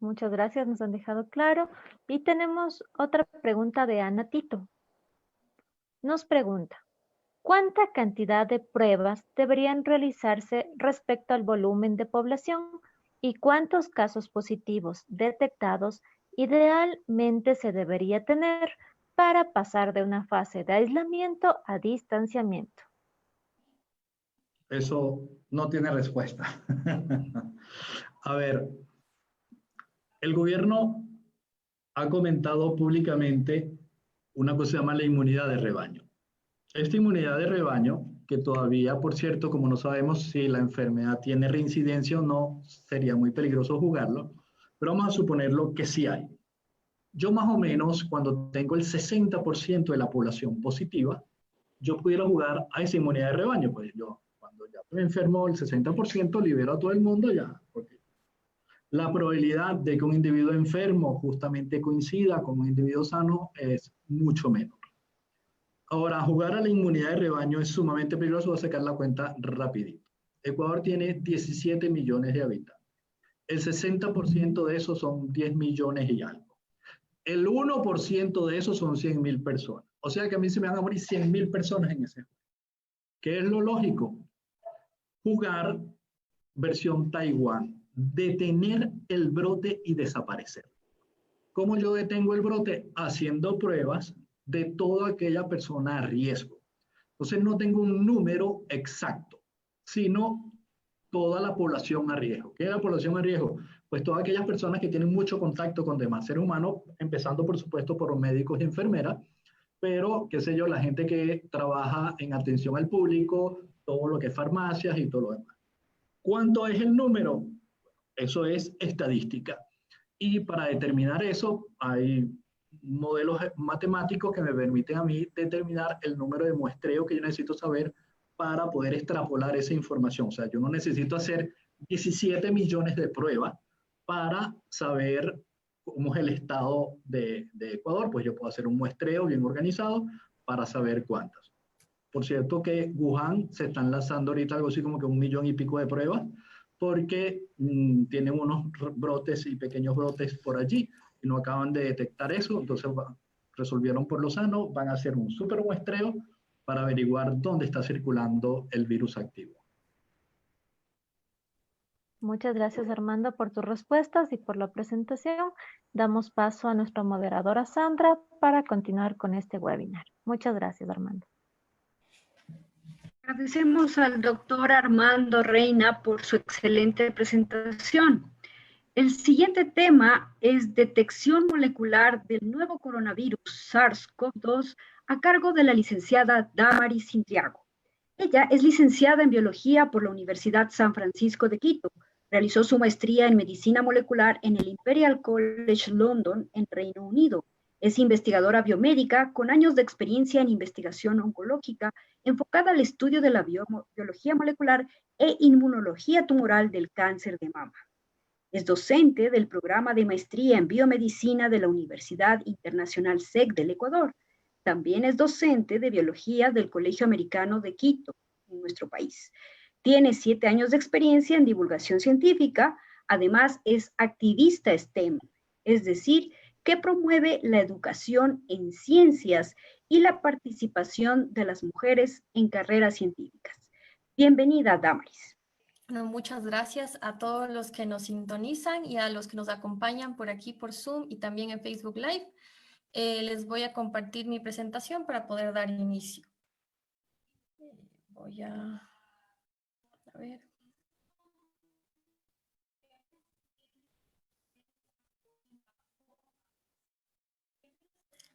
Muchas gracias, nos han dejado claro. Y tenemos otra pregunta de Ana Tito. Nos pregunta, ¿cuánta cantidad de pruebas deberían realizarse respecto al volumen de población y cuántos casos positivos detectados idealmente se debería tener para pasar de una fase de aislamiento a distanciamiento? Eso no tiene respuesta. A ver, el gobierno ha comentado públicamente una cosa que se llama la inmunidad de rebaño. Esta inmunidad de rebaño, que todavía, por cierto, como no sabemos si la enfermedad tiene reincidencia o no, sería muy peligroso jugarlo, pero vamos a suponerlo que sí hay. Yo más o menos, cuando tengo el 60% de la población positiva, yo pudiera jugar a esa inmunidad de rebaño, pues yo cuando ya me enfermo el 60% libero a todo el mundo ya, porque la probabilidad de que un individuo enfermo justamente coincida con un individuo sano es mucho menor. Ahora, jugar a la inmunidad de rebaño es sumamente peligroso, voy a sacar la cuenta rapidito. Ecuador tiene 17 millones de habitantes. El 60% de esos son 10 millones y algo. El 1% de esos son 100.000 personas. O sea que a mí se me van a morir 100.000 personas en ese juego. ¿Qué es lo lógico? Jugar versión Taiwán, detener el brote y desaparecer. ¿Cómo yo detengo el brote? Haciendo pruebas de toda aquella persona a riesgo. Entonces no tengo un número exacto, sino toda la población a riesgo. ¿Qué es la población a riesgo? Pues todas aquellas personas que tienen mucho contacto con demás seres humanos, empezando por supuesto por los médicos y enfermeras, pero qué sé yo, la gente que trabaja en atención al público, todo lo que es farmacias y todo lo demás. ¿Cuánto es el número? Eso es estadística. Y para determinar eso, hay modelos matemáticos que me permiten a mí determinar el número de muestreo que yo necesito saber para poder extrapolar esa información. O sea, yo no necesito hacer 17 millones de pruebas para saber cómo es el estado de Ecuador. Pues yo puedo hacer un muestreo bien organizado para saber cuántas. Por cierto que Wuhan se están lanzando ahorita algo así como que 1 millón y pico de pruebas porque tienen unos brotes y pequeños brotes por allí y no acaban de detectar eso, entonces resolvieron por lo sano, van a hacer un súper muestreo para averiguar dónde está circulando el virus activo. Muchas gracias, Armando, por tus respuestas y por la presentación. Damos paso a nuestra moderadora Sandra para continuar con este webinar. Muchas gracias, Armando. Agradecemos al doctor Armando Reina por su excelente presentación. El siguiente tema es detección molecular del nuevo coronavirus SARS-CoV-2 a cargo de la licenciada Damaris Santiago. Ella es licenciada en biología por la Universidad San Francisco de Quito. Realizó su maestría en medicina molecular en el Imperial College London, en Reino Unido. Es investigadora biomédica con años de experiencia en investigación oncológica enfocada al estudio de la biología molecular e inmunología tumoral del cáncer de mama. Es docente del programa de maestría en biomedicina de la Universidad Internacional SEC del Ecuador. También es docente de biología del Colegio Americano de Quito, en nuestro país. Tiene 7 años de experiencia en divulgación científica. Además, es activista STEM, es decir, que promueve la educación en ciencias y la participación de las mujeres en carreras científicas. Bienvenida, Damaris. Bueno, muchas gracias a todos los que nos sintonizan y a los que nos acompañan por aquí por Zoom y también en Facebook Live. Les voy a compartir mi presentación para poder dar inicio. Voy a ver.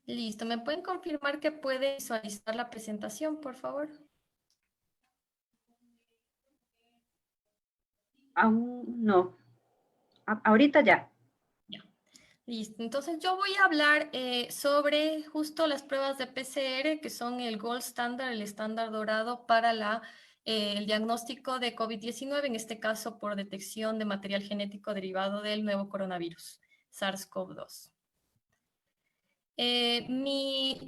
Listo, ¿me pueden confirmar que puede visualizar la presentación, por favor? Aún no. Ahorita ya. Listo, entonces yo voy a hablar sobre justo las pruebas de PCR, que son el gold standard, el estándar dorado para el diagnóstico de COVID-19, en este caso por detección de material genético derivado del nuevo coronavirus. SARS-CoV-2. Mi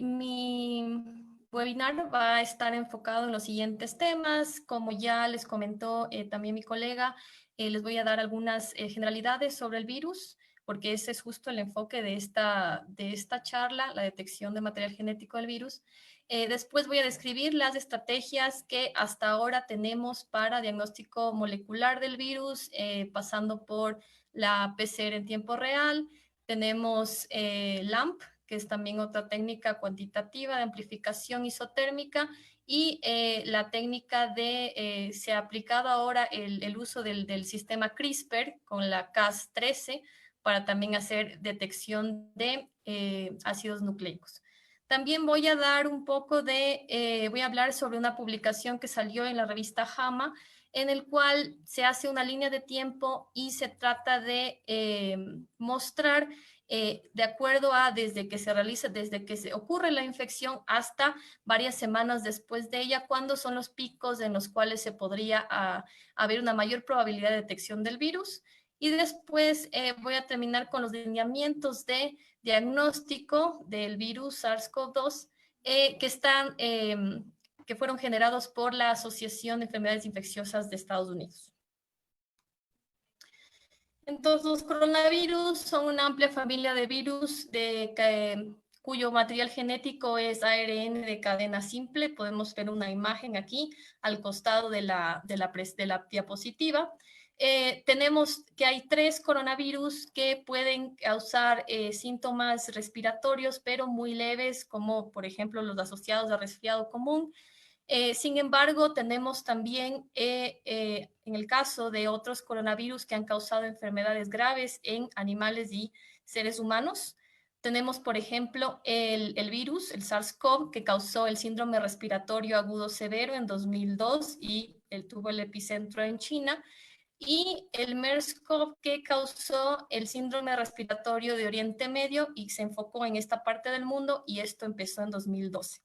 webinar va a estar enfocado en los siguientes temas. Como ya les comentó también mi colega, les voy a dar algunas generalidades sobre el virus, porque ese es justo el enfoque de esta charla, la detección de material genético del virus. Después voy a describir las estrategias que hasta ahora tenemos para diagnóstico molecular del virus, pasando por la PCR en tiempo real. Tenemos LAMP, que es también otra técnica cuantitativa de amplificación isotérmica, y la técnica de, se ha aplicado ahora el uso del sistema CRISPR con la Cas13 para también hacer detección de ácidos nucleicos. También voy a dar un poco de, voy a hablar sobre una publicación que salió en la revista JAMA, en el cual se hace una línea de tiempo y se trata de mostrar de acuerdo a desde que se ocurre la infección hasta varias semanas después de ella, cuándo son los picos en los cuales se podría haber una mayor probabilidad de detección del virus. Y después voy a terminar con los lineamientos de diagnóstico del virus SARS-CoV-2 que fueron generados por la Asociación de Enfermedades Infecciosas de Estados Unidos. Entonces, los coronavirus son una amplia familia de virus cuyo material genético es ARN de cadena simple. Podemos ver una imagen aquí al costado de la diapositiva. Tenemos que hay 3 coronavirus que pueden causar síntomas respiratorios, pero muy leves, como por ejemplo los asociados a resfriado común. Sin embargo, tenemos también, en el caso de otros coronavirus que han causado enfermedades graves en animales y seres humanos, tenemos, por ejemplo, el virus, el SARS-CoV, que causó el síndrome respiratorio agudo severo en 2002 y tuvo el epicentro en China, y el MERS-CoV, que causó el síndrome respiratorio de Oriente Medio y se enfocó en esta parte del mundo, y esto empezó en 2012.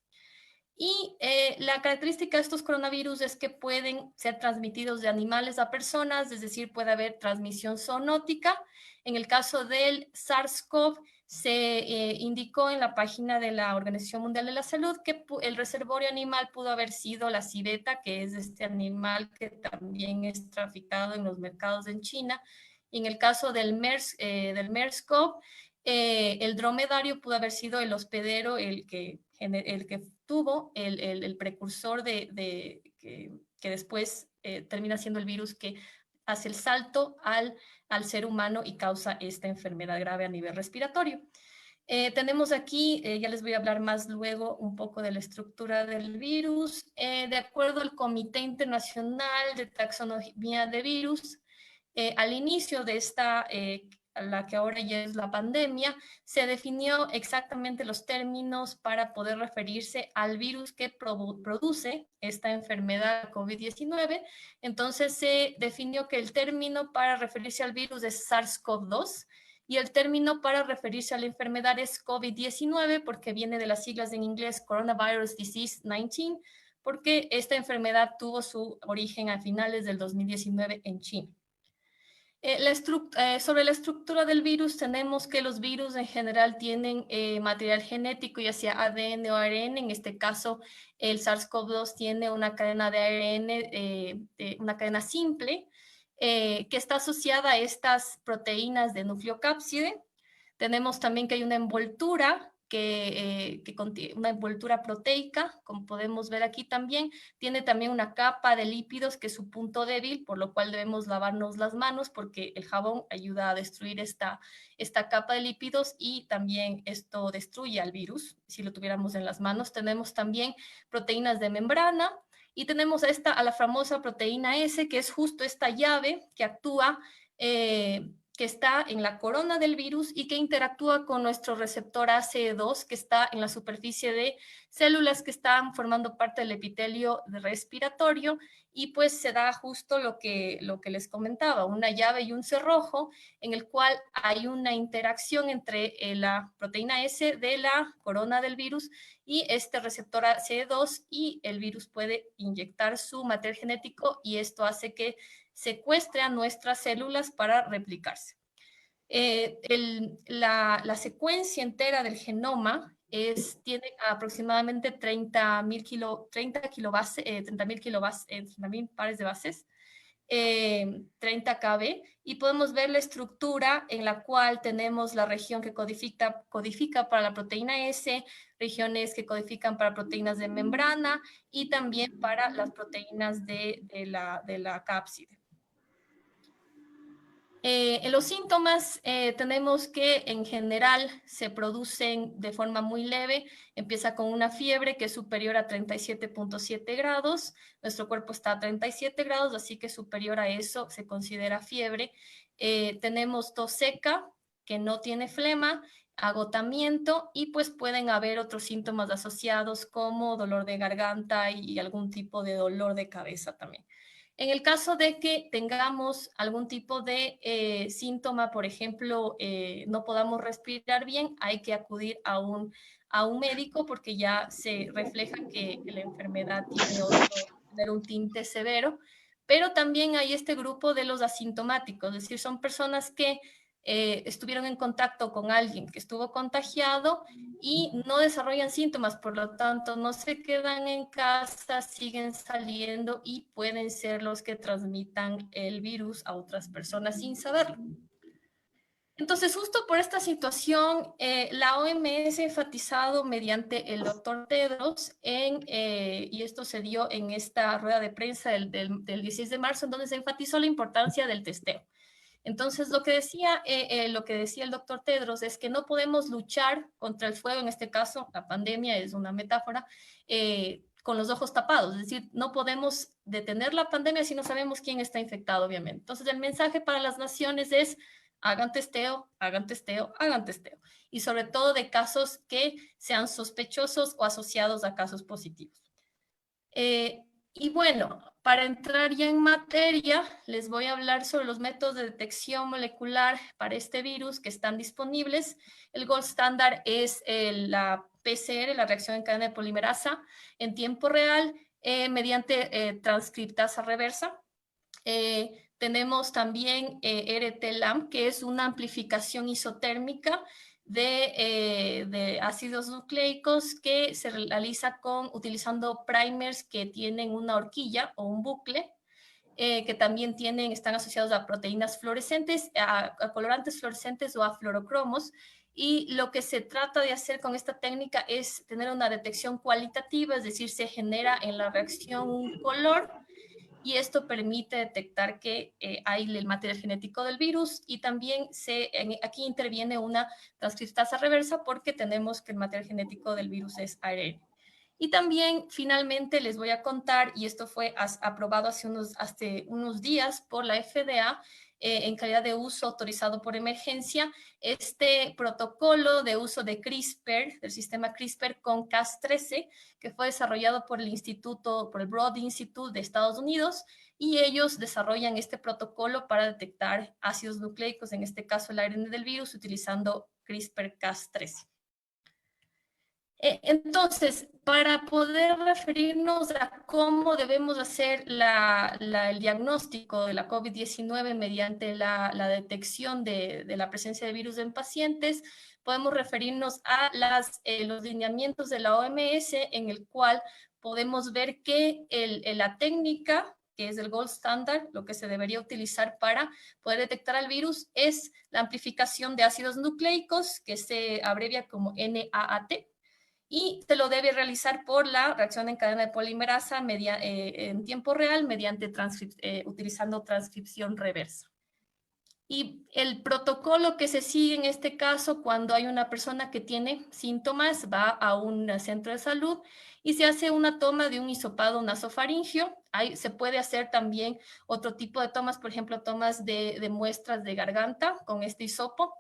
Y la característica de estos coronavirus es que pueden ser transmitidos de animales a personas, es decir, puede haber transmisión zoonótica. En el caso del SARS-CoV, se indicó en la página de la Organización Mundial de la Salud que el reservorio animal pudo haber sido la civeta, que es este animal que también es traficado en los mercados en China. Y en el caso del MERS-CoV, el dromedario pudo haber sido el hospedero, el que tuvo el precursor que después termina siendo el virus que hace el salto al ser humano y causa esta enfermedad grave a nivel respiratorio. Tenemos aquí, ya les voy a hablar más luego un poco de la estructura del virus. De acuerdo al Comité Internacional de Taxonomía de Virus, al inicio de la que ahora ya es la pandemia, se definió exactamente los términos para poder referirse al virus que produce esta enfermedad COVID-19. Entonces se definió que el término para referirse al virus es SARS-CoV-2 y el término para referirse a la enfermedad es COVID-19 porque viene de las siglas en inglés Coronavirus Disease 19, porque esta enfermedad tuvo su origen a finales del 2019 en China. Sobre la estructura del virus, tenemos que los virus en general tienen material genético, ya sea ADN o ARN. En este caso, el SARS-CoV-2 tiene una cadena de ARN, una cadena simple, que está asociada a estas proteínas de nucleocápside. Tenemos también que hay una envoltura que contiene una envoltura proteica, como podemos ver aquí también. Tiene también una capa de lípidos que es su punto débil, por lo cual debemos lavarnos las manos porque el jabón ayuda a destruir esta capa de lípidos y también esto destruye al virus si lo tuviéramos en las manos. Tenemos también proteínas de membrana y tenemos a la famosa proteína S, que es justo esta llave que actúa que está en la corona del virus y que interactúa con nuestro receptor ACE2 que está en la superficie de células que están formando parte del epitelio respiratorio, y pues se da justo lo que les comentaba, una llave y un cerrojo en el cual hay una interacción entre la proteína S de la corona del virus y este receptor ACE2, y el virus puede inyectar su material genético y esto hace que secuestre a nuestras células para replicarse. La secuencia entera del genoma tiene aproximadamente 30.000 pares de bases, 30 KB, y podemos ver la estructura en la cual tenemos la región que codifica para la proteína S, regiones que codifican para proteínas de membrana y también para las proteínas de la cápside. En los síntomas tenemos que en general se producen de forma muy leve. Empieza con una fiebre que es superior a 37.7 grados. Nuestro cuerpo está a 37 grados, así que superior a eso se considera fiebre. Tenemos tos seca, que no tiene flema, agotamiento, y pues pueden haber otros síntomas asociados como dolor de garganta y algún tipo de dolor de cabeza también. En el caso de que tengamos algún tipo de síntoma, por ejemplo, no podamos respirar bien, hay que acudir a un médico porque ya se refleja que la enfermedad tiene tener un tinte severo. Pero también hay este grupo de los asintomáticos, es decir, son personas que estuvieron en contacto con alguien que estuvo contagiado y no desarrollan síntomas, por lo tanto no se quedan en casa, siguen saliendo y pueden ser los que transmitan el virus a otras personas sin saberlo. Entonces, justo por esta situación, la OMS ha enfatizado mediante el doctor Tedros, y esto se dio en esta rueda de prensa del 16 de marzo, en donde se enfatizó la importancia del testeo. Entonces, lo que decía el doctor Tedros es que no podemos luchar contra el fuego, en este caso, la pandemia es una metáfora, con los ojos tapados. Es decir, no podemos detener la pandemia si no sabemos quién está infectado, obviamente. Entonces, el mensaje para las naciones es hagan testeo, hagan testeo, hagan testeo. Y sobre todo de casos que sean sospechosos o asociados a casos positivos. Y bueno, para entrar ya en materia, les voy a hablar sobre los métodos de detección molecular para este virus que están disponibles. El gold standard es la PCR, la reacción en cadena de polimerasa, en tiempo real mediante transcriptasa reversa. Tenemos también RT-LAMP, que es una amplificación isotérmica de ácidos nucleicos que se realiza utilizando primers que tienen una horquilla o un bucle, que también están asociados a proteínas fluorescentes, a colorantes fluorescentes o a fluorocromos. Y lo que se trata de hacer con esta técnica es tener una detección cualitativa, es decir, se genera en la reacción un color, y esto permite detectar que hay el material genético del virus, y también aquí interviene una transcriptasa reversa porque tenemos que el material genético del virus es ARN. Y también finalmente les voy a contar, y esto fue aprobado hace unos días por la FDA, en calidad de uso autorizado por emergencia, este protocolo de uso de CRISPR, del sistema CRISPR con Cas13, que fue desarrollado por el Broad Institute de Estados Unidos, y ellos desarrollan este protocolo para detectar ácidos nucleicos, en este caso el ARN del virus, utilizando CRISPR-Cas13. Entonces, para poder referirnos a cómo debemos hacer el diagnóstico de la COVID-19 mediante la detección de la presencia de virus en pacientes, podemos referirnos a los lineamientos de la OMS, en el cual podemos ver que la técnica, que es el gold standard, lo que se debería utilizar para poder detectar al virus, es la amplificación de ácidos nucleicos, que se abrevia como NAAT, y se lo debe realizar por la reacción en cadena de polimerasa en tiempo real utilizando transcripción reversa. Y el protocolo que se sigue en este caso, cuando hay una persona que tiene síntomas, va a un centro de salud y se hace una toma de un hisopado nasofaringio. Se puede hacer también otro tipo de tomas, por ejemplo, tomas de muestras de garganta con este hisopo.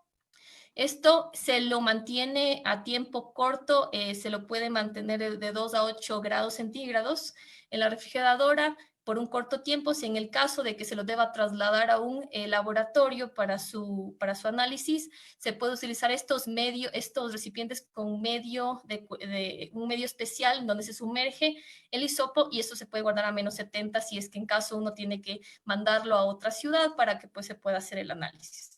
Esto se lo mantiene a tiempo corto, se lo puede mantener de 2 a 8 grados centígrados en la refrigeradora por un corto tiempo. Si en el caso de que se lo deba trasladar a un laboratorio para su análisis, se puede utilizar estos recipientes con un medio especial donde se sumerge el hisopo, y esto se puede guardar a -70 si es que en caso uno tiene que mandarlo a otra ciudad para que pues, se pueda hacer el análisis.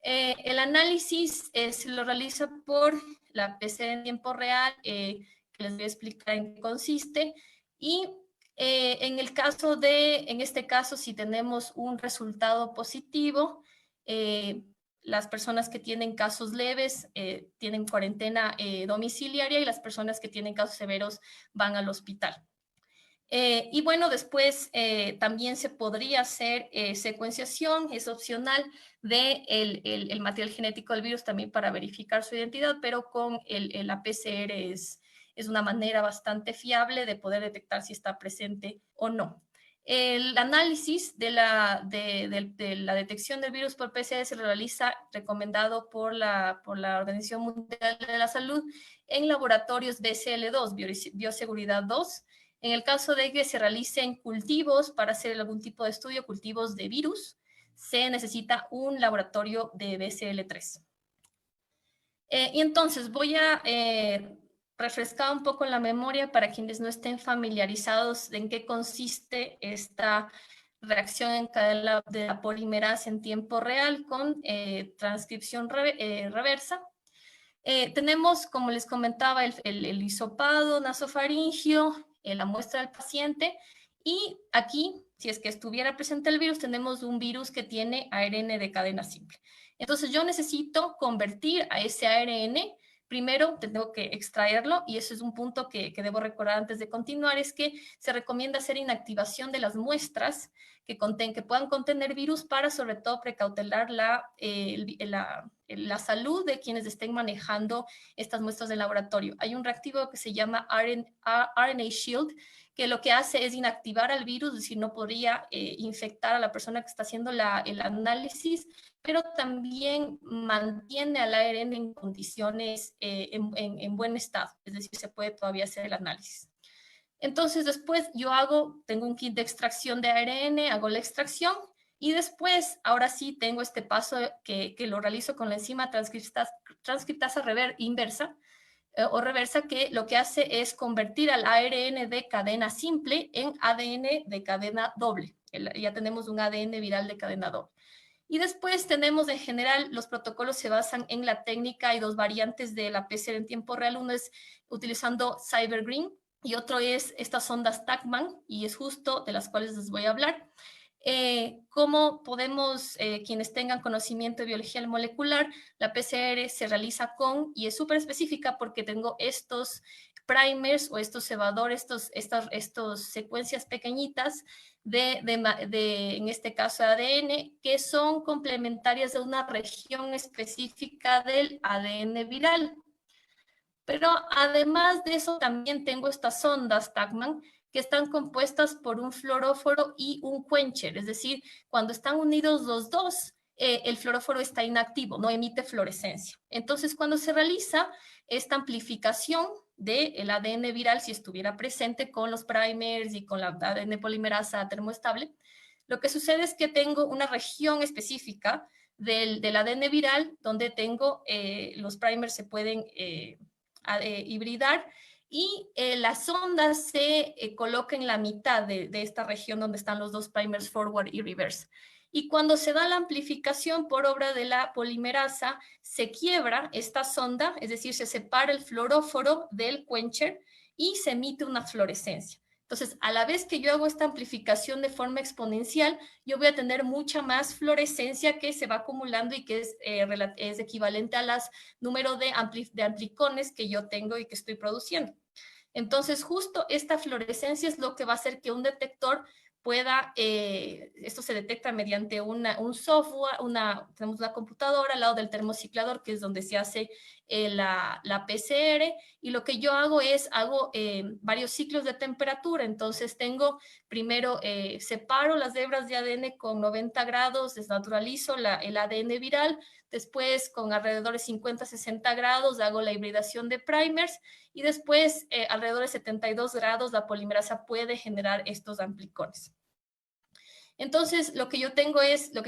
El análisis se lo realiza por la PCR en tiempo real, que les voy a explicar en qué consiste. Y en este caso, si tenemos un resultado positivo, las personas que tienen casos leves tienen cuarentena domiciliaria y las personas que tienen casos severos van al hospital. Y bueno, después también se podría hacer secuenciación, es opcional, el material genético del virus también para verificar su identidad, pero con la PCR es una manera bastante fiable de poder detectar si está presente o no. El análisis de la detección del virus por PCR se realiza recomendado por la Organización Mundial de la Salud en laboratorios BCL2, Bioseguridad 2. En el caso de que se realicen cultivos para hacer algún tipo de estudio, cultivos de virus, se necesita un laboratorio de BCL3. Y entonces voy a refrescar un poco la memoria para quienes no estén familiarizados de en qué consiste esta reacción en cadena de la polimerasa en tiempo real con transcripción reversa. Tenemos, como les comentaba, el hisopado nasofaringio, la muestra del paciente, y aquí, si es que estuviera presente el virus, tenemos un virus que tiene ARN de cadena simple. Entonces yo necesito convertir a ese ARN, primero tengo que extraerlo, y eso es un punto que debo recordar antes de continuar, es que se recomienda hacer inactivación de las muestras que puedan contener virus para sobre todo precautelar la salud de quienes estén manejando estas muestras de laboratorio. Hay un reactivo que se llama RNA Shield, que lo que hace es inactivar al virus, es decir, no podría infectar a la persona que está haciendo el análisis, pero también mantiene al ARN en condiciones en buen estado, es decir, se puede todavía hacer el análisis. Entonces después tengo un kit de extracción de ARN, hago la extracción y después, ahora sí, tengo este paso que lo realizo con la enzima transcriptasa inversa o reversa, que lo que hace es convertir al ARN de cadena simple en ADN de cadena doble. Ya tenemos un ADN viral de cadena doble. Y después tenemos, en general, los protocolos se basan en la técnica, hay dos variantes de la PCR en tiempo real. Uno es utilizando CyberGreen y otro es estas ondas TACMAN, y es justo de las cuales les voy a hablar. ¿Cómo podemos, quienes tengan conocimiento de biología molecular, la PCR se realiza y es súper específica porque tengo estos primers o estos cebadores, estas secuencias pequeñitas en este caso ADN, que son complementarias de una región específica del ADN viral. Pero además de eso, también tengo estas ondas TACMAN que están compuestas por un fluoróforo y un quencher, es decir, cuando están unidos los dos, el fluoróforo está inactivo, no emite fluorescencia. Entonces, cuando se realiza esta amplificación del ADN viral, si estuviera presente con los primers y con la ADN polimerasa termoestable, lo que sucede es que tengo una región específica del ADN viral donde tengo los primers se pueden hibridar, y las ondas se colocan en la mitad de esta región donde están los dos primers forward y reverse. Y cuando se da la amplificación por obra de la polimerasa, se quiebra esta sonda, es decir, se separa el fluoróforo del quencher y se emite una fluorescencia. Entonces, a la vez que yo hago esta amplificación de forma exponencial, yo voy a tener mucha más fluorescencia que se va acumulando y que es equivalente a las número de anticones que yo tengo y que estoy produciendo. Entonces, justo esta fluorescencia es lo que va a hacer que un detector pueda, esto se detecta mediante un software, tenemos una computadora al lado del termociclador, que es donde se hace la PCR, y lo que yo hago es, varios ciclos de temperatura. Entonces primero separo las hebras de ADN con 90 grados, desnaturalizo el ADN viral, después con alrededor de 50-60 grados hago la hibridación de primers, y después alrededor de 72 grados la polimerasa puede generar estos amplicones. Entonces, lo que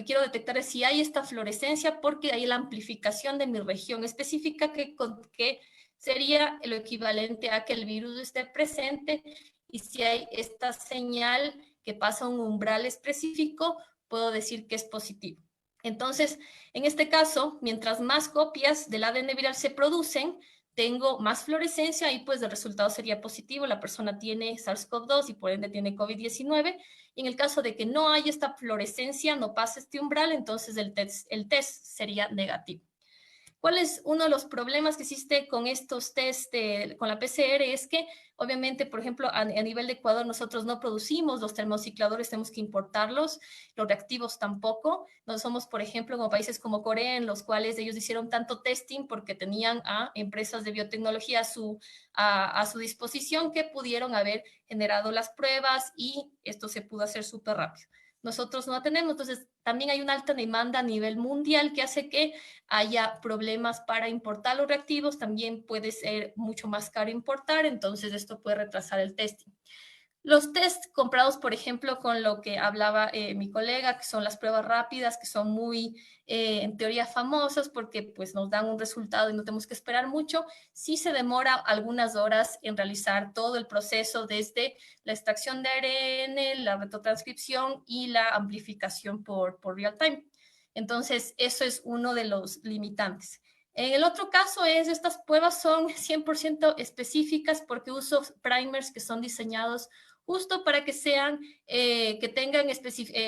quiero detectar es si hay esta fluorescencia, porque hay la amplificación de mi región específica que sería lo equivalente a que el virus esté presente, y si hay esta señal que pasa a un umbral específico, puedo decir que es positivo. Entonces, en este caso, mientras más copias del ADN viral se producen, tengo más fluorescencia y pues el resultado sería positivo. La persona tiene SARS-CoV-2 y por ende tiene COVID-19. Y en el caso de que no haya esta fluorescencia, no pase este umbral, entonces el test sería negativo. ¿Cuál es uno de los problemas que existe con estos test, con la PCR? Es que, obviamente, por ejemplo, a nivel de Ecuador, nosotros no producimos los termocicladores, tenemos que importarlos, los reactivos tampoco. No somos, por ejemplo, como países como Corea, en los cuales ellos hicieron tanto testing porque tenían a empresas de biotecnología a su disposición que pudieron haber generado las pruebas y esto se pudo hacer súper rápido. Nosotros no la tenemos, entonces también hay una alta demanda a nivel mundial que hace que haya problemas para importar los reactivos, también puede ser mucho más caro importar, entonces esto puede retrasar el testing. Los test comprados, por ejemplo, con lo que hablaba mi colega, que son las pruebas rápidas, que son muy, en teoría, famosas porque pues, nos dan un resultado y no tenemos que esperar mucho, sí se demora algunas horas en realizar todo el proceso desde la extracción de ARN, la retrotranscripción y la amplificación por real time. Entonces, eso es uno de los limitantes. En el otro caso estas pruebas son 100% específicas porque uso primers que son diseñados justo para que sean, que tengan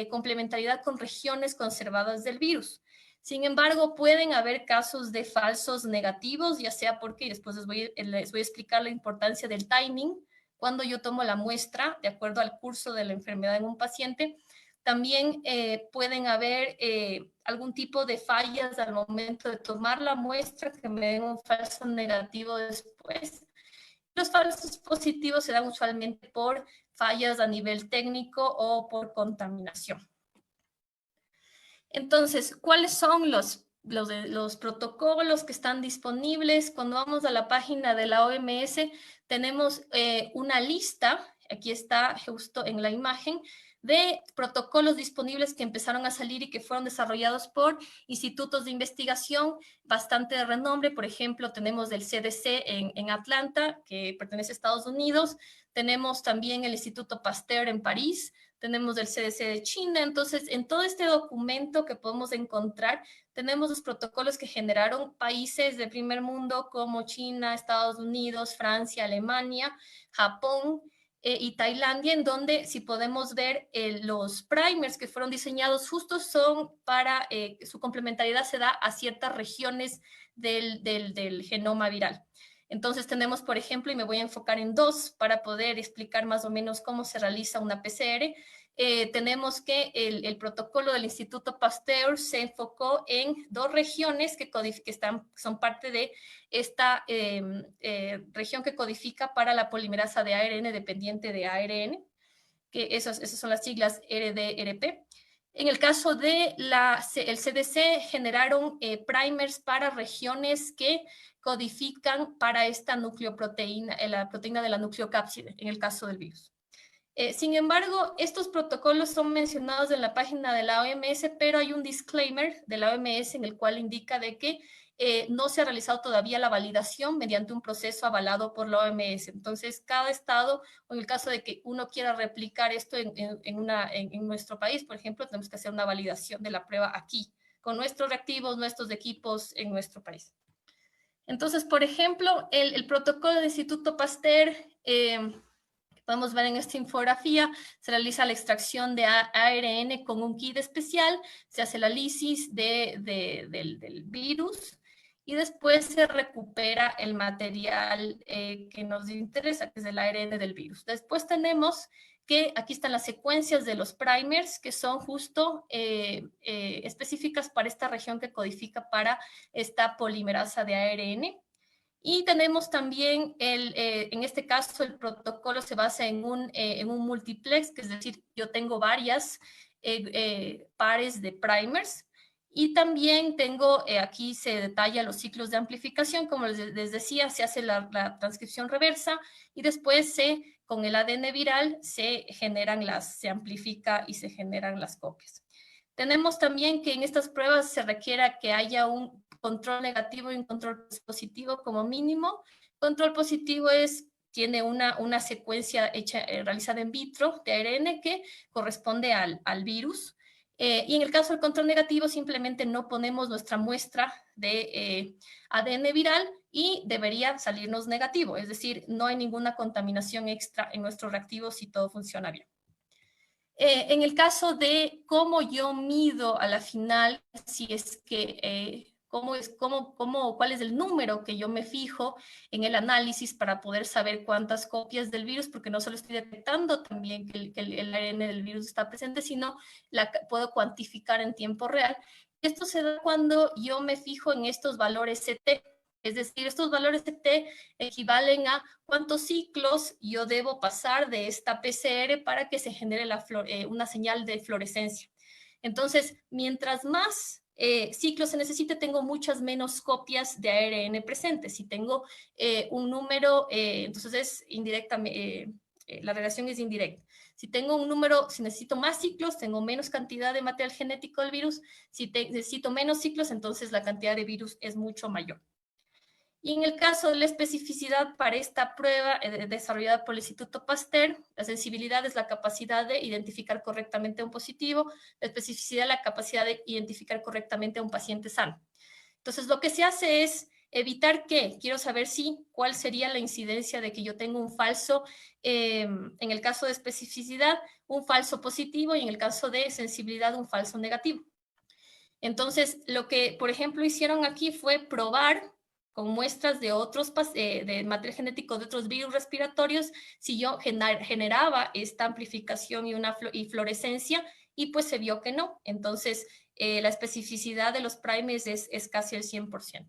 complementariedad con regiones conservadas del virus. Sin embargo, pueden haber casos de falsos negativos, ya sea porque, y después les voy a explicar la importancia del timing, cuando yo tomo la muestra, de acuerdo al curso de la enfermedad en un paciente. También pueden haber algún tipo de fallas al momento de tomar la muestra que me den un falso negativo después. Los falsos positivos se dan usualmente por fallas a nivel técnico o por contaminación. Entonces, ¿cuáles son los protocolos que están disponibles? Cuando vamos a la página de la OMS, tenemos una lista, aquí está justo en la imagen, de protocolos disponibles que empezaron a salir y que fueron desarrollados por institutos de investigación bastante de renombre. Por ejemplo, tenemos el CDC en Atlanta, que pertenece a Estados Unidos. Tenemos también el Instituto Pasteur en París. Tenemos el CDC de China. Entonces, en todo este documento que podemos encontrar, tenemos los protocolos que generaron países de primer mundo como China, Estados Unidos, Francia, Alemania, Japón, y Tailandia, en donde, si podemos ver, los primers que fueron diseñados justo son para, su complementariedad se da a ciertas regiones del genoma viral. Entonces tenemos, por ejemplo, y me voy a enfocar en dos para poder explicar más o menos cómo se realiza una PCR. Tenemos que el protocolo del Instituto Pasteur se enfocó en dos regiones que son parte de esta región que codifica para la polimerasa de ARN dependiente de ARN, que esas son las siglas RDRP. En el caso de el CDC, generaron primers para regiones que codifican para esta nucleoproteína, la proteína de la nucleocápside, en el caso del virus. Sin embargo, estos protocolos son mencionados en la página de la OMS, pero hay un disclaimer de la OMS en el cual indica de que no se ha realizado todavía la validación mediante un proceso avalado por la OMS. Entonces, cada estado, o en el caso de que uno quiera replicar esto en nuestro país, por ejemplo, tenemos que hacer una validación de la prueba aquí, con nuestros reactivos, nuestros equipos en nuestro país. Entonces, por ejemplo, el protocolo del Instituto Pasteur, podemos ver en esta infografía, se realiza la extracción de ARN con un kit especial, se hace la lisis del virus y después se recupera el material que nos interesa, que es el ARN del virus. Después tenemos que aquí están las secuencias de los primers que son justo específicas para esta región que codifica para esta polimerasa de ARN. Y tenemos también, en este caso, el protocolo se basa en un multiplex, que es decir, yo tengo varias pares de primers. Y también tengo, aquí se detalla los ciclos de amplificación, como les decía, se hace la transcripción reversa y después con el ADN viral se amplifica y se generan las copias. Tenemos también que en estas pruebas se requiera que haya un control negativo y un control positivo como mínimo. Control positivo tiene una secuencia realizada en vitro de ARN que corresponde al virus. Y en el caso del control negativo, simplemente no ponemos nuestra muestra de ADN viral y debería salirnos negativo. Es decir, no hay ninguna contaminación extra en nuestro reactivo si todo funciona bien. En el caso de cómo yo mido a la final, si es que, cuál es el número que yo me fijo en el análisis para poder saber cuántas copias del virus, porque no solo estoy detectando también que el ARN del virus está presente, sino puedo cuantificar en tiempo real. Esto se da cuando yo me fijo en estos valores CT. Es decir, estos valores CT equivalen a cuántos ciclos yo debo pasar de esta PCR para que se genere una señal de fluorescencia. Entonces, mientras más ciclos se necesite, tengo muchas menos copias de ARN presentes. Si tengo un número, entonces es indirecta, la relación es indirecta. Si tengo un número, si necesito más ciclos, tengo menos cantidad de material genético del virus. Si necesito menos ciclos, entonces la cantidad de virus es mucho mayor. Y en el caso de la especificidad para esta prueba desarrollada por el Instituto Pasteur, la sensibilidad es la capacidad de identificar correctamente a un positivo, la especificidad es la capacidad de identificar correctamente a un paciente sano. Entonces, lo que se hace es evitar que, quiero saber cuál sería la incidencia de que yo tenga un falso, en el caso de especificidad, un falso positivo y en el caso de sensibilidad, un falso negativo. Entonces, lo que, por ejemplo, hicieron aquí fue probar con muestras de otros de material genético de otros virus respiratorios, si yo generaba esta amplificación y fluorescencia, y pues se vio que no. Entonces, la especificidad de los primers es casi el 100%.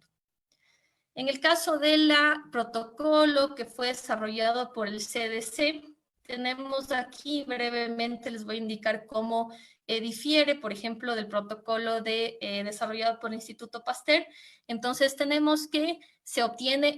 En el caso del protocolo que fue desarrollado por el CDC, tenemos aquí brevemente, les voy a indicar cómo difiere, por ejemplo, del protocolo desarrollado por el Instituto Pasteur. Entonces tenemos que se obtiene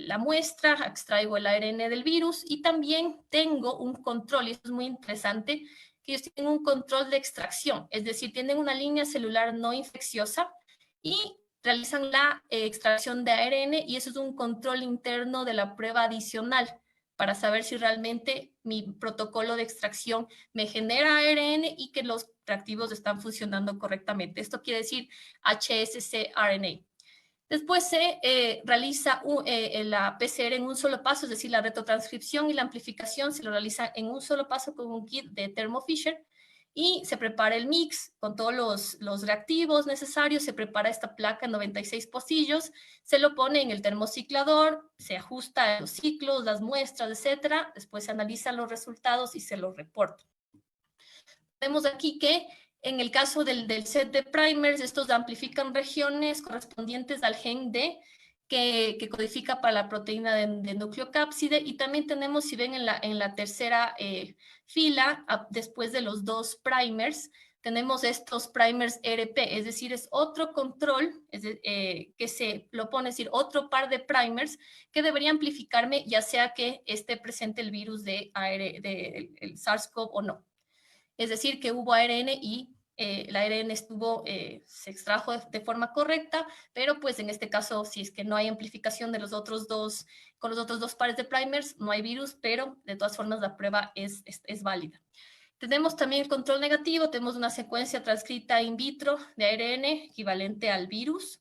la muestra, extraigo el ARN del virus y también tengo un control, y esto es muy interesante, que ellos tienen un control de extracción, es decir, tienen una línea celular no infecciosa y realizan la extracción de ARN y eso es un control interno de la prueba adicional para saber si realmente mi protocolo de extracción me genera ARN y que los reactivos están funcionando correctamente. Esto quiere decir HSC-RNA. Después se realiza la PCR en un solo paso, es decir, la retrotranscripción y la amplificación se lo realiza en un solo paso con un kit de Thermo Fisher y se prepara el mix con todos los reactivos necesarios, se prepara esta placa en 96 pocillos, se lo pone en el termociclador, se ajusta los ciclos, las muestras, etcétera, después se analizan los resultados y se los reporta. Vemos aquí que en el caso del set de primers, estos amplifican regiones correspondientes al gen D, que codifica para la proteína de nucleocápside, y también tenemos, si ven en la tercera fila, después de los dos primers, tenemos estos primers RP, es decir, es otro control que se lo pone, es decir, otro par de primers que debería amplificarme, ya sea que esté presente el virus el SARS-CoV o no. Es decir, que hubo ARN y el ARN se extrajo de forma correcta, pero pues en este caso, si es que no hay amplificación de con los otros dos pares de primers, no hay virus, pero de todas formas la prueba es válida. Tenemos también el control negativo, tenemos una secuencia transcrita in vitro de ARN equivalente al virus,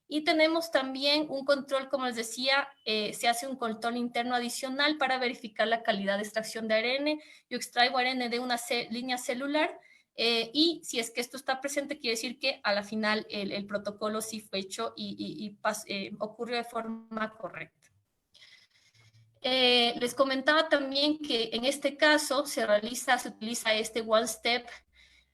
y tenemos también un control, como les decía, se hace un control interno adicional para verificar la calidad de extracción de ARN. Yo extraigo ARN de una línea celular y si es que esto está presente, quiere decir que a la final el protocolo sí fue hecho y ocurrió de forma correcta. Les comentaba también que en este caso se utiliza este one-step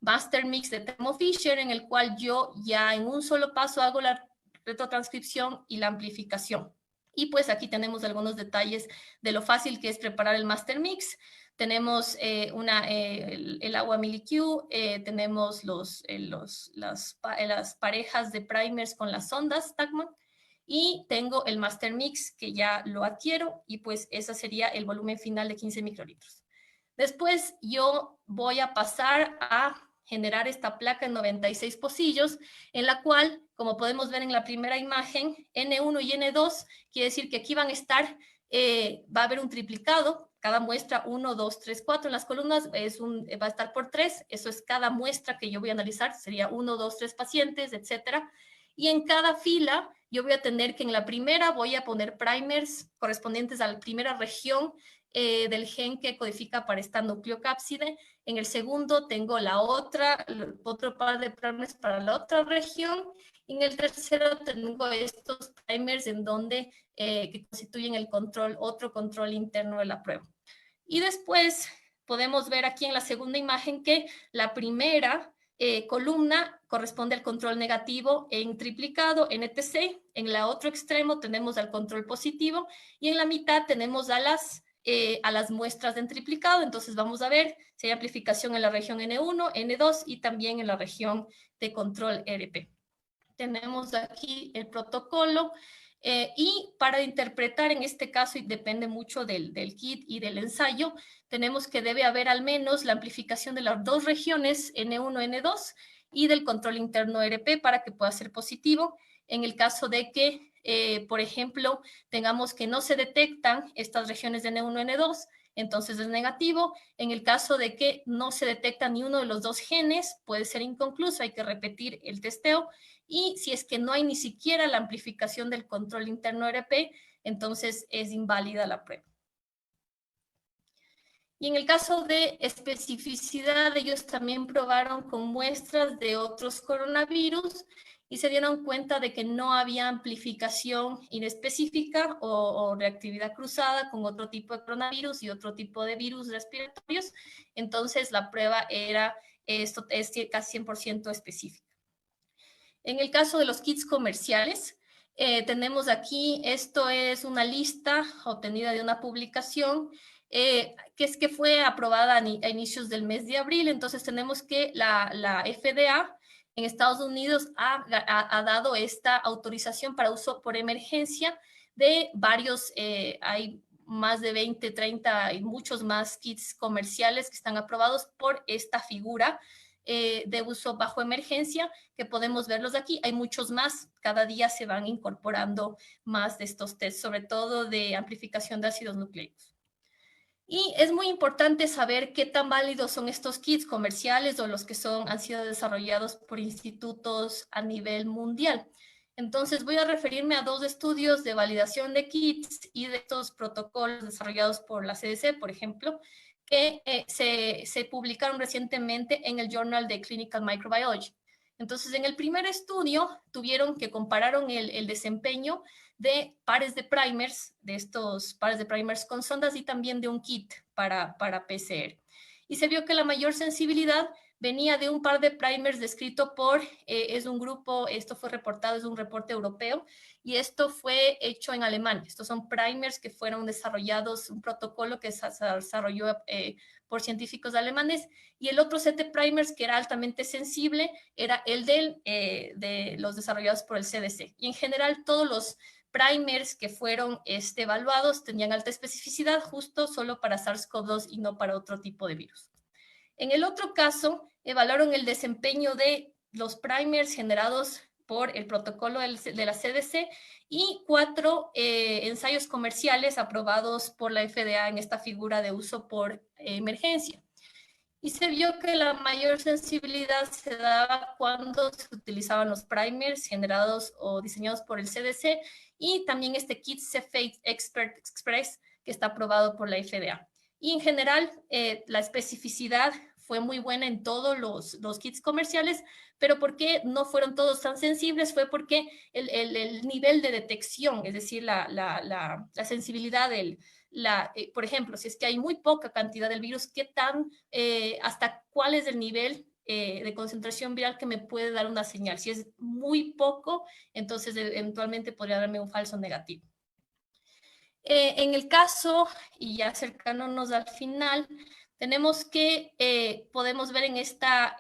master mix de Thermo Fisher, en el cual yo ya en un solo paso hago la retrotranscripción y la amplificación. Y pues aquí tenemos algunos detalles de lo fácil que es preparar el master mix. Tenemos el agua MiliQ, tenemos las parejas de primers con las sondas Tacman, y tengo el master mix que ya lo adquiero y pues ese sería el volumen final de 15 microlitros. Después yo voy a pasar a generar esta placa en 96 pocillos, en la cual, como podemos ver en la primera imagen, N1 y N2, quiere decir que aquí van a estar, va a haber un triplicado, cada muestra 1, 2, 3, 4. En las columnas va a estar por 3. Eso es cada muestra que yo voy a analizar. Sería 1, 2, 3 pacientes, etcétera. Y en cada fila yo voy a tener que en la primera voy a poner primers correspondientes a la primera región del gen que codifica para esta nucleocápside. En el segundo tengo otro par de primers para la otra región. Y en el tercero tengo estos primers en donde que constituyen otro control interno de la prueba. Y después podemos ver aquí en la segunda imagen que la primera columna corresponde al control negativo en triplicado, NTC. En el otro extremo tenemos al control positivo y en la mitad tenemos a las muestras de triplicado. Entonces vamos a ver si hay amplificación en la región N1, N2 y también en la región de control RP. Tenemos aquí el protocolo y para interpretar en este caso, y depende mucho del kit y del ensayo, tenemos que debe haber al menos la amplificación de las dos regiones N1, N2 y del control interno RP para que pueda ser positivo. En el caso de que, por ejemplo, tengamos que no se detectan estas regiones de N1, N2, entonces es negativo. En el caso de que no se detecta ni uno de los dos genes, puede ser inconcluso, hay que repetir el testeo. Y si es que no hay ni siquiera la amplificación del control interno RP, entonces es inválida la prueba. Y en el caso de especificidad, ellos también probaron con muestras de otros coronavirus y se dieron cuenta de que no había amplificación inespecífica o reactividad cruzada con otro tipo de coronavirus y otro tipo de virus respiratorios. Entonces la prueba es casi 100% específica. En el caso de los kits comerciales, tenemos aquí, esto es una lista obtenida de una publicación que fue aprobada a inicios del mes de abril. Entonces tenemos que la FDA en Estados Unidos ha dado esta autorización para uso por emergencia de varios, hay más de 20, 30 y muchos más kits comerciales que están aprobados por esta figura de uso bajo emergencia, que podemos verlos aquí. Hay muchos más, cada día se van incorporando más de estos tests, sobre todo de amplificación de ácidos nucleicos. Y es muy importante saber qué tan válidos son estos kits comerciales o los que han sido desarrollados por institutos a nivel mundial. Entonces voy a referirme a dos estudios de validación de kits y de estos protocolos desarrollados por la CDC, por ejemplo, que se publicaron recientemente en el Journal de Clinical Microbiology. Entonces, en el primer estudio compararon el desempeño de pares de primers, de estos pares de primers con sondas y también de un kit para PCR. Y se vio que la mayor sensibilidad venía de un par de primers descrito por, es un grupo, esto fue reportado, es un reporte europeo, y esto fue hecho en Alemania. Estos son primers que fueron desarrollados, un protocolo que se desarrolló por científicos alemanes, y el otro set de primers que era altamente sensible era el de los desarrollados por el CDC. Y en general todos los primers que fueron evaluados tenían alta especificidad justo solo para SARS-CoV-2 y no para otro tipo de virus. En el otro caso, evaluaron el desempeño de los primers generados por el protocolo de la CDC y 4 ensayos comerciales aprobados por la FDA en esta figura de uso por emergencia. Y se vio que la mayor sensibilidad se daba cuando se utilizaban los primers generados o diseñados por el CDC y también este kit Cepheid Expert Express que está aprobado por la FDA. Y en general, la especificidad fue muy buena en todos los kits comerciales, pero ¿por qué no fueron todos tan sensibles? Fue porque el nivel de detección, es decir, la sensibilidad por ejemplo, si es que hay muy poca cantidad del virus, hasta cuál es el nivel de concentración viral que me puede dar una señal. Si es muy poco, entonces eventualmente podría darme un falso negativo. En el caso, y ya acercándonos al final, tenemos que, podemos ver en esta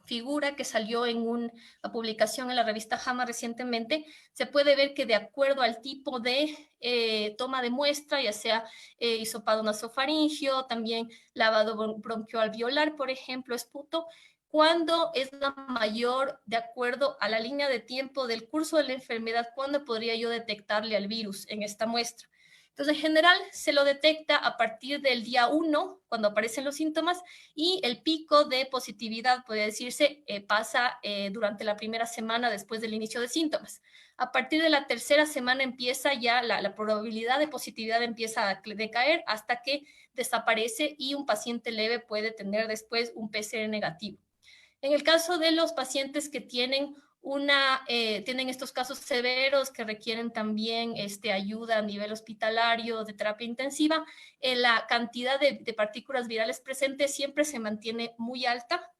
figura que salió en una publicación en la revista JAMA recientemente, se puede ver que de acuerdo al tipo de toma de muestra, ya sea hisopado nasofaringio, también lavado bronquioalveolar, por ejemplo, esputo, cuándo es la mayor, de acuerdo a la línea de tiempo del curso de la enfermedad, cuándo podría yo detectarle al virus en esta muestra. Entonces, en general, se lo detecta a partir del día 1, cuando aparecen los síntomas, y el pico de positividad, podría decirse, pasa durante la primera semana después del inicio de síntomas. A partir de la tercera semana empieza ya la probabilidad de positividad empieza a decaer hasta que desaparece y un paciente leve puede tener después un PCR negativo. En el caso de los pacientes que tienen tienen estos casos severos que requieren también ayuda a nivel hospitalario de terapia intensiva, la cantidad de partículas virales presentes siempre se mantiene muy alta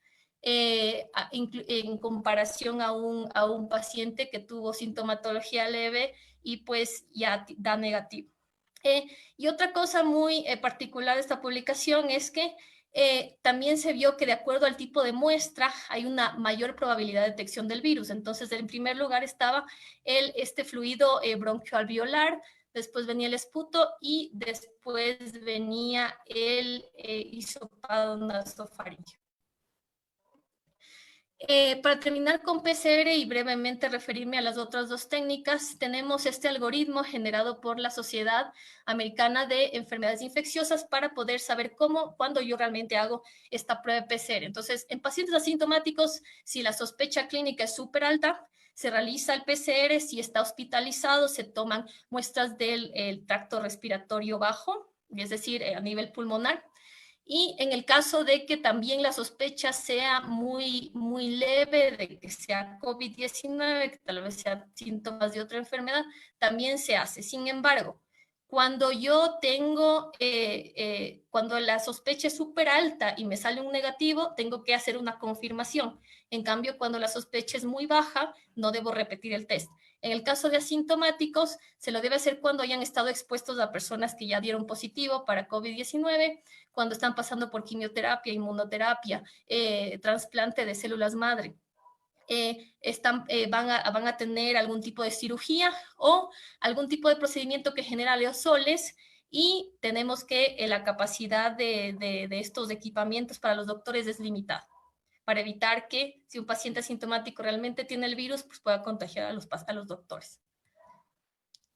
en comparación a un paciente que tuvo sintomatología leve y pues ya da negativo. Y otra cosa muy particular de esta publicación es que también se vio que de acuerdo al tipo de muestra hay una mayor probabilidad de detección del virus. Entonces, en primer lugar estaba este fluido bronquioalveolar, después venía el esputo y después venía el hisopado nasofaríngeo. Para terminar con PCR y brevemente referirme a las otras dos técnicas, tenemos este algoritmo generado por la Sociedad Americana de Enfermedades Infecciosas para poder saber cuándo yo realmente hago esta prueba de PCR. Entonces, en pacientes asintomáticos, si la sospecha clínica es súper alta, se realiza el PCR, si está hospitalizado, se toman muestras del tracto respiratorio bajo, es decir, a nivel pulmonar. Y en el caso de que también la sospecha sea muy, muy leve, de que sea COVID-19, que tal vez sea síntomas de otra enfermedad, también se hace. Sin embargo, cuando yo tengo, cuando la sospecha es súper alta y me sale un negativo, tengo que hacer una confirmación. En cambio, cuando la sospecha es muy baja, no debo repetir el test. En el caso de asintomáticos, se lo debe hacer cuando hayan estado expuestos a personas que ya dieron positivo para COVID-19, cuando están pasando por quimioterapia, inmunoterapia, trasplante de células madre. Van a tener algún tipo de cirugía o algún tipo de procedimiento que genera aerosoles y tenemos que la capacidad de estos equipamientos para los doctores es limitada, para evitar que si un paciente asintomático realmente tiene el virus, pues pueda contagiar a los doctores.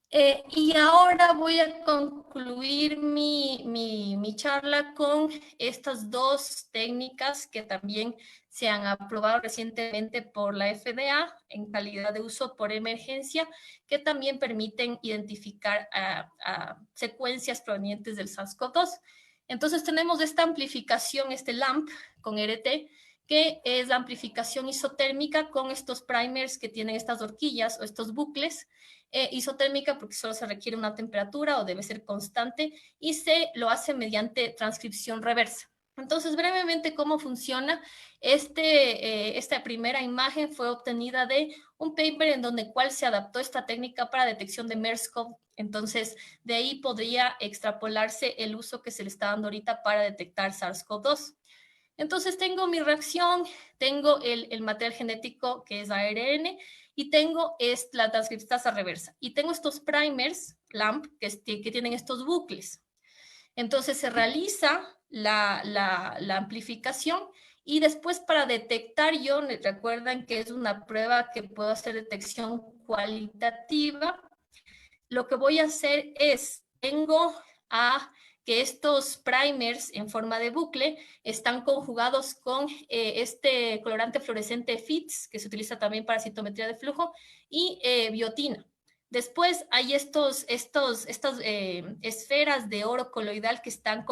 Y ahora voy a concluir mi charla con estas dos técnicas que también se han aprobado recientemente por la FDA en calidad de uso por emergencia, que también permiten identificar secuencias provenientes del SARS-CoV-2. Entonces tenemos esta amplificación, este LAMP con RT, que es la amplificación isotérmica con estos primers que tienen estas horquillas o estos bucles, isotérmica porque solo se requiere una temperatura o debe ser constante y se lo hace mediante transcripción reversa. Entonces, brevemente, ¿cómo funciona? Esta primera imagen fue obtenida de un paper en donde cual se adaptó esta técnica para detección de MERS-CoV. Entonces, de ahí podría extrapolarse el uso que se le está dando ahorita para detectar SARS-CoV-2. Entonces, tengo mi reacción, tengo el material genético que es ARN y tengo la transcriptasa reversa. Y tengo estos primers, LAMP, que tienen estos bucles. Entonces, se realiza la amplificación y después para detectar, recuerdan que es una prueba que puedo hacer detección cualitativa. Lo que voy a hacer es, tengo que estos primers en forma de bucle están conjugados con este colorante fluorescente FITS, que se utiliza también para citometría de flujo, y biotina. Después hay estas esferas de oro coloidal que están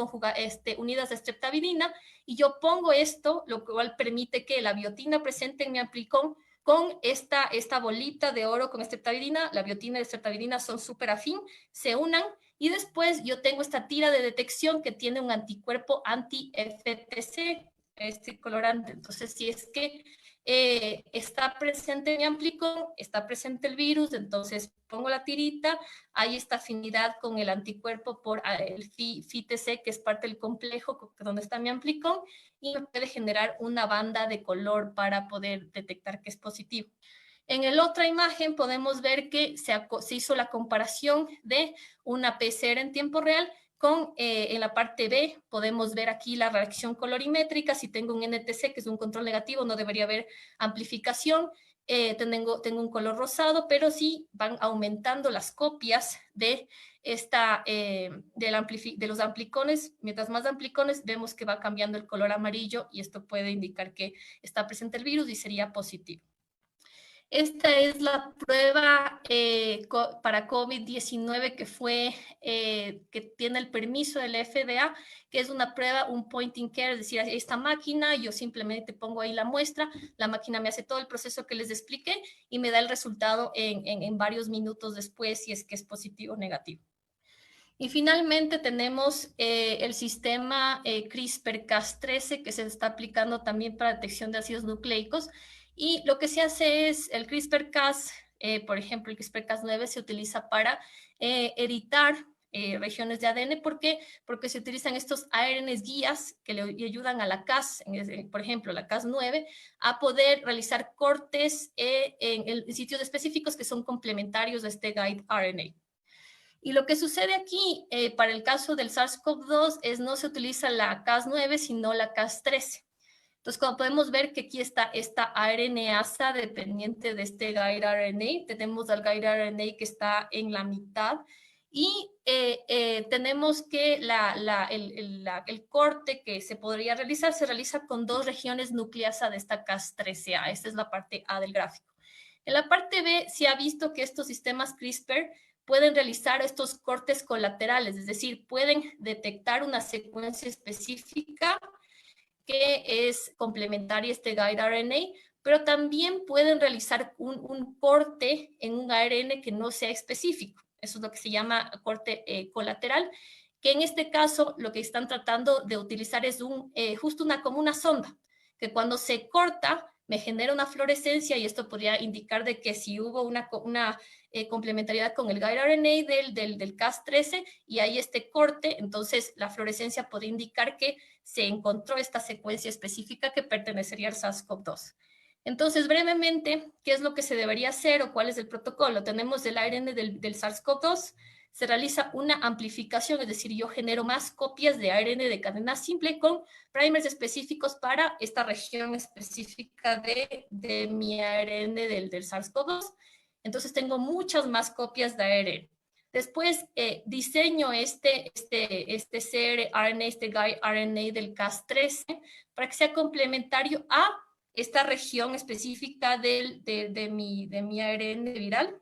unidas a streptavidina, y yo pongo esto, lo cual permite que la biotina presente en mi amplicón con esta bolita de oro con streptavidina, la biotina y la streptavidina son súper afín, se unan, y después yo tengo esta tira de detección que tiene un anticuerpo anti-FTC, este colorante. Entonces, si es que está presente mi amplicón, está presente el virus, entonces pongo la tirita, hay esta afinidad con el anticuerpo por el FTC, que es parte del complejo donde está mi amplicón, y me puede generar una banda de color para poder detectar que es positivo. En la otra imagen podemos ver que se hizo la comparación de una PCR en tiempo real con, en la parte B, podemos ver aquí la reacción colorimétrica. Si tengo un NTC, que es un control negativo, no debería haber amplificación. Tengo un color rosado, pero sí van aumentando las copias de de los amplicones. Mientras más amplicones, vemos que va cambiando el color amarillo y esto puede indicar que está presente el virus y sería positivo. Esta es la prueba para COVID-19 que tiene el permiso del FDA, que es una prueba, un point in care, es decir, esta máquina, yo simplemente pongo ahí la muestra, la máquina me hace todo el proceso que les expliqué y me da el resultado en varios minutos después si es que es positivo o negativo. Y finalmente tenemos el sistema CRISPR-Cas13 que se está aplicando también para detección de ácidos nucleicos. Y lo que se hace es el CRISPR-Cas, por ejemplo, el CRISPR-Cas9 se utiliza para editar regiones de ADN. ¿Por qué? Porque se utilizan estos ARNs guías que le ayudan a la Cas, por ejemplo, la Cas9, a poder realizar cortes en sitios específicos que son complementarios a este guide RNA. Y lo que sucede aquí, para el caso del SARS-CoV-2, es no se utiliza la Cas9, sino la Cas13. Entonces, como podemos ver que aquí está esta RNasa dependiente de este guide RNA, tenemos al guide RNA que está en la mitad y tenemos que el corte que se podría realizar se realiza con 2 regiones nucleasa de esta Cas13A. Esta es la parte A del gráfico. En la parte B se ha visto que estos sistemas CRISPR pueden realizar estos cortes colaterales, es decir, pueden detectar una secuencia específica que es complementaria a este guide RNA, pero también pueden realizar un corte en un ARN que no sea específico. Eso es lo que se llama corte colateral, que en este caso lo que están tratando de utilizar es justo como una sonda, que cuando se corta me genera una fluorescencia y esto podría indicar de que si hubo una complementariedad con el guide RNA del Cas13 y hay este corte, entonces la fluorescencia podría indicar que se encontró esta secuencia específica que pertenecería al SARS-CoV-2. Entonces, brevemente, ¿qué es lo que se debería hacer o cuál es el protocolo? Tenemos el ARN del SARS-CoV-2, se realiza una amplificación, es decir, yo genero más copias de ARN de cadena simple con primers específicos para esta región específica de mi ARN del SARS-CoV-2. Entonces tengo muchas más copias de ARN. Después diseño este cRNA, este guide RNA del Cas13 para que sea complementario a esta región específica de mi ARN viral.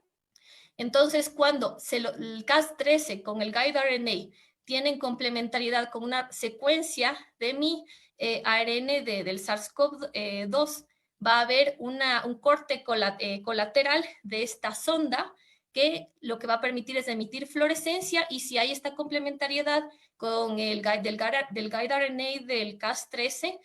Entonces, cuando el Cas13 con el guide RNA tienen complementariedad con una secuencia de mi ARN del SARS-CoV-2, va a haber un corte colateral de esta sonda que lo que va a permitir es emitir fluorescencia y si hay esta complementariedad con el del guide RNA del Cas13,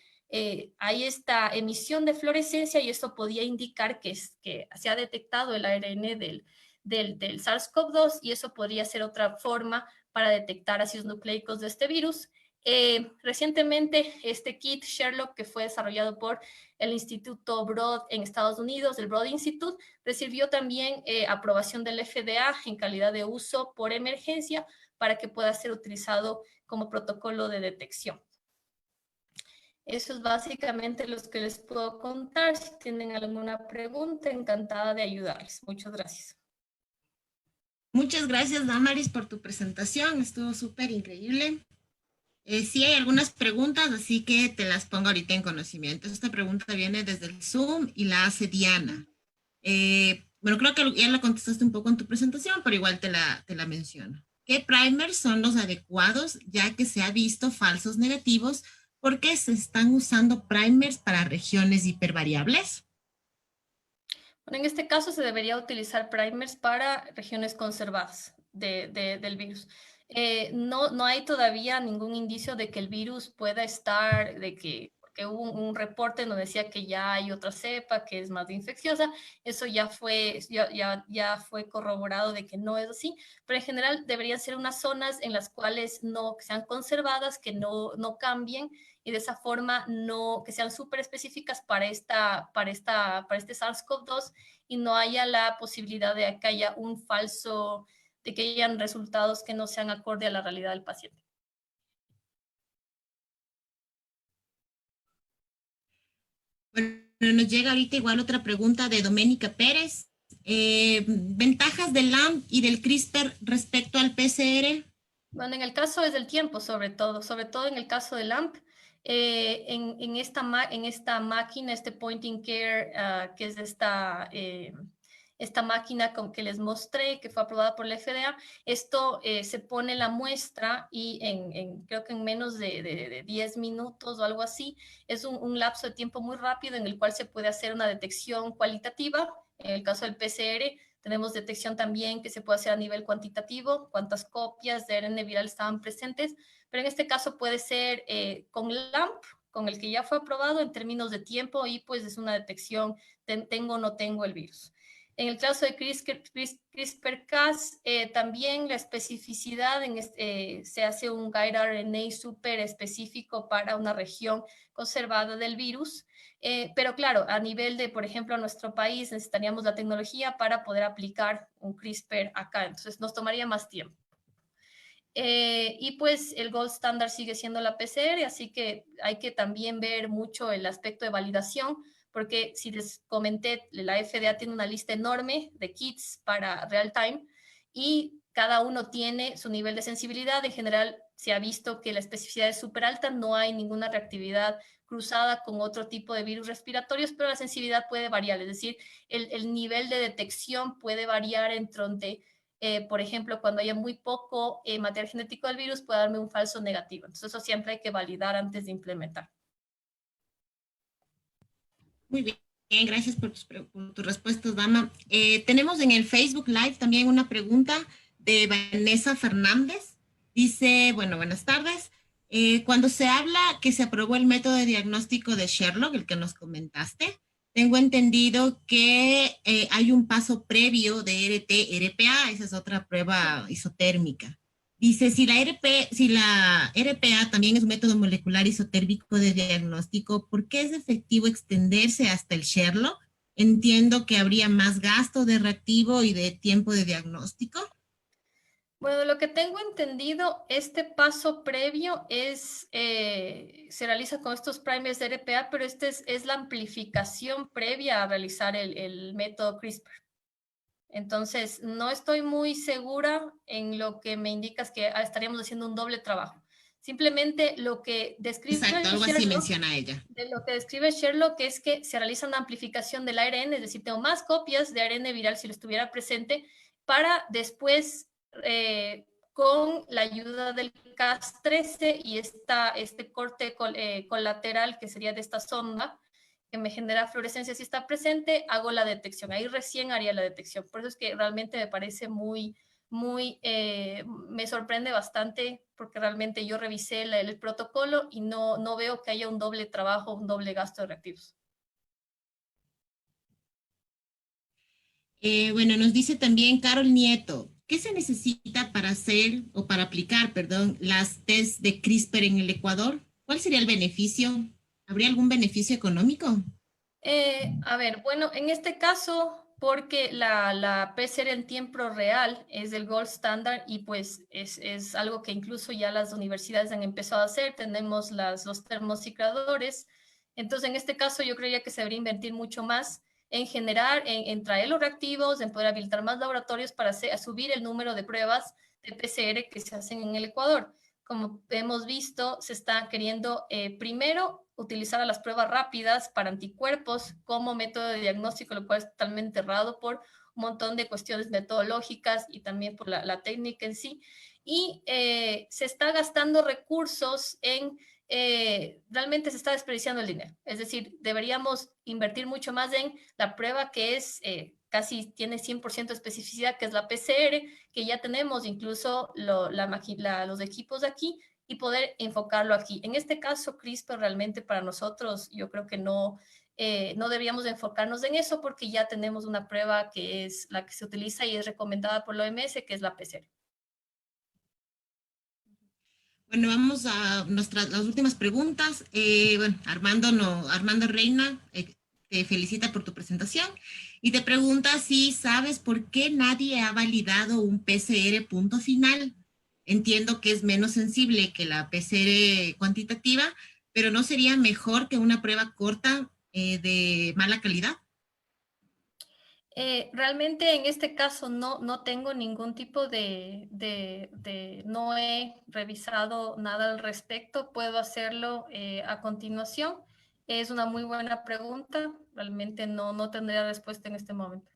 hay esta emisión de fluorescencia y esto podía indicar que se ha detectado el ARN del SARS-CoV-2 y eso podría ser otra forma para detectar ácidos nucleicos de este virus. Recientemente, este kit Sherlock, que fue desarrollado por el Instituto Broad en Estados Unidos, el Broad Institute, recibió también aprobación del FDA en calidad de uso por emergencia para que pueda ser utilizado como protocolo de detección. Eso es básicamente lo que les puedo contar. Si tienen alguna pregunta, encantada de ayudarles. Muchas gracias. Muchas gracias, Damaris, por tu presentación. Estuvo súper increíble. Sí hay algunas preguntas, así que te las pongo ahorita en conocimiento. Esta pregunta viene desde el Zoom y la hace Diana. Bueno, creo que ya la contestaste un poco en tu presentación, pero igual te la menciono. ¿Qué primers son los adecuados, ya que se ha visto falsos negativos? ¿Por qué se están usando primers para regiones hipervariables? Bueno, en este caso se debería utilizar primers para regiones conservadas del virus. No hay todavía ningún indicio de que el virus pueda estar, porque hubo un reporte donde decía que ya hay otra cepa que es más infecciosa. Eso ya fue corroborado de que no es así, pero en general deberían ser unas zonas en las cuales no sean conservadas, que no cambien y de esa forma que sean súper específicas para este SARS-CoV-2 y no haya la posibilidad de que haya de que hayan resultados que no sean acorde a la realidad del paciente. Bueno, nos llega ahorita igual otra pregunta de Doménica Pérez. ¿Ventajas del LAMP y del CRISPR respecto al PCR? Bueno, en el caso es del tiempo, sobre todo en el caso del AMP, en esta máquina, este Pointing Care, que es esta máquina que les mostré, que fue aprobada por la FDA, esto se pone la muestra y creo que en menos de 10 minutos o algo así, es un lapso de tiempo muy rápido en el cual se puede hacer una detección cualitativa. En el caso del PCR, tenemos detección también que se puede hacer a nivel cuantitativo, cuántas copias de ARN viral estaban presentes, pero en este caso puede ser con LAMP, con el que ya fue aprobado en términos de tiempo, y pues es una detección, tengo o no tengo el virus. En el caso de CRISPR-Cas, también la especificidad, se hace un guide RNA súper específico para una región conservada del virus, pero claro, a nivel de, por ejemplo, a nuestro país necesitaríamos la tecnología para poder aplicar un CRISPR acá, entonces nos tomaría más tiempo. Y pues el gold standard sigue siendo la PCR, así que hay que también ver mucho el aspecto de validación, porque si les comenté, la FDA tiene una lista enorme de kits para real time y cada uno tiene su nivel de sensibilidad. En general se ha visto que la especificidad es súper alta, no hay ninguna reactividad cruzada con otro tipo de virus respiratorios, pero la sensibilidad puede variar, es decir, el nivel de detección puede variar entre por ejemplo, cuando haya muy poco material genético del virus, puede darme un falso negativo. Entonces, eso siempre hay que validar antes de implementar. Muy bien, gracias por tus respuestas, Dama. Tenemos en el Facebook Live también una pregunta de Vanessa Fernández. Dice, bueno, buenas tardes. Cuando se habla que se aprobó el método de diagnóstico de Sherlock, el que nos comentaste, tengo entendido que hay un paso previo de RT-RPA, esa es otra prueba isotérmica. Dice, si la RPA también es un método molecular isotérmico de diagnóstico, ¿por qué es efectivo extenderse hasta el Sherlock? Entiendo que habría más gasto de reactivo y de tiempo de diagnóstico. Bueno, lo que tengo entendido, este paso previo se realiza con estos primers de RPA, pero es la amplificación previa a realizar el método CRISPR. Entonces, no estoy muy segura en lo que me indicas que estaríamos haciendo un doble trabajo. Simplemente lo que describe Exacto, algo Sherlock, así menciona ella. de lo que describe Sherlock es que se realiza una amplificación del ARN, es decir, tengo más copias de ARN viral si lo estuviera presente, para después, con la ayuda del Cas13 y este corte colateral que sería de esta sonda, que me genera fluorescencia si está presente, hago la detección. Ahí recién haría la detección. Por eso es que realmente me parece me sorprende bastante, porque realmente yo revisé el protocolo y no veo que haya un doble trabajo, un doble gasto de reactivos. Bueno, nos dice también Carol Nieto, ¿qué se necesita para hacer o para aplicar, perdón, las test de CRISPR en el Ecuador? ¿Cuál sería el beneficio? ¿Habría algún beneficio económico? A ver, bueno, en este caso, porque la PCR en tiempo real es el gold standard y pues es algo que incluso ya las universidades han empezado a hacer, tenemos los termocicladores, entonces en este caso yo creía que se debería invertir mucho más en generar, en traer los reactivos, en poder habilitar más laboratorios para subir el número de pruebas de PCR que se hacen en el Ecuador. Como hemos visto, se está queriendo primero utilizar a las pruebas rápidas para anticuerpos como método de diagnóstico, lo cual es totalmente errado por un montón de cuestiones metodológicas y también por la técnica en sí. Y se está gastando recursos realmente se está desperdiciando el dinero. Es decir, deberíamos invertir mucho más en la prueba que es casi tiene 100% de especificidad, que es la PCR, que ya tenemos incluso los equipos de aquí, y poder enfocarlo aquí. En este caso, CRISPR realmente para nosotros, yo creo que no deberíamos enfocarnos en eso porque ya tenemos una prueba que es la que se utiliza y es recomendada por la OMS, que es la PCR. Bueno, vamos a las últimas preguntas. Bueno, Armando Reina te felicita por tu presentación y te pregunta si sabes por qué nadie ha validado un PCR punto final. Entiendo que es menos sensible que la PCR cuantitativa, pero ¿no sería mejor que una prueba corta de mala calidad? Realmente en este caso no tengo ningún tipo no he revisado nada al respecto. Puedo hacerlo a continuación. Es una muy buena pregunta. Realmente no tendría respuesta en este momento.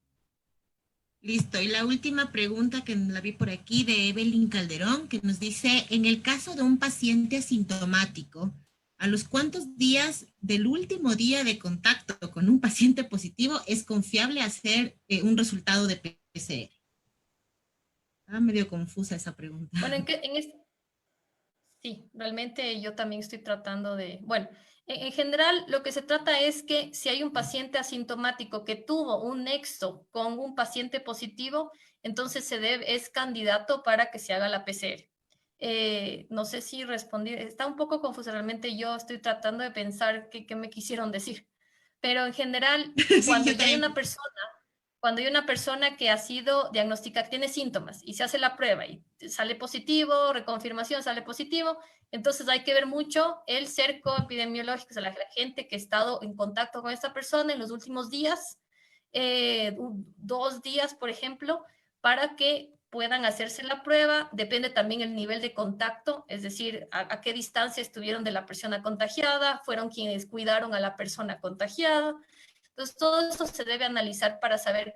Listo. Y la última pregunta que la vi por aquí de Evelyn Calderón, que nos dice, en el caso de un paciente asintomático, ¿a los cuántos días del último día de contacto con un paciente positivo es confiable hacer un resultado de PCR? Estaba medio confusa esa pregunta. Bueno, sí, realmente yo también estoy tratando de, bueno, en general lo que se trata es que si hay un paciente asintomático que tuvo un nexo con un paciente positivo, entonces es candidato para que se haga la PCR. No sé si respondí, está un poco confuso, realmente yo estoy tratando de pensar qué me quisieron decir, pero en general, Sí, cuando yo ya hay también. una persona cuando hay una persona que ha sido diagnosticada, tiene síntomas y se hace la prueba y sale positivo, reconfirmación, sale positivo, entonces hay que ver mucho el cerco epidemiológico, o sea, la gente que ha estado en contacto con esta persona en los últimos días, 2 días, por ejemplo, para que puedan hacerse la prueba. Depende también el nivel de contacto, es decir, a qué distancia estuvieron de la persona contagiada, fueron quienes cuidaron a la persona contagiada. Entonces, todo eso se debe analizar para saber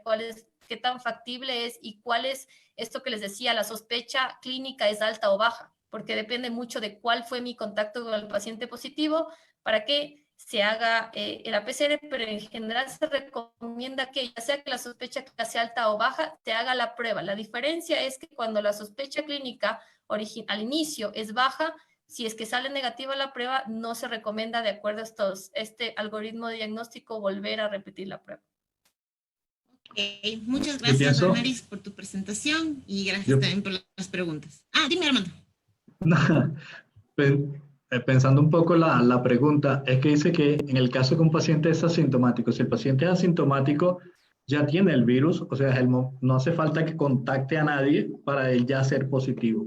qué tan factible es y cuál es esto que les decía, la sospecha clínica es alta o baja, porque depende mucho de cuál fue mi contacto con el paciente positivo para que se haga el PCR, pero en general se recomienda que ya sea que la sospecha sea alta o baja, se haga la prueba. La diferencia es que cuando la sospecha clínica al inicio es baja, si es que sale negativa la prueba, no se recomienda, de acuerdo a este algoritmo de diagnóstico, volver a repetir la prueba. Okay. Muchas Yo gracias, pienso, Damaris, por tu presentación y gracias yo, también por las preguntas. Dime, Armando. pensando un poco la pregunta, es que dice que en el caso que un paciente es asintomático, si el paciente es asintomático, ya tiene el virus, o sea, no hace falta que contacte a nadie para él ya ser positivo.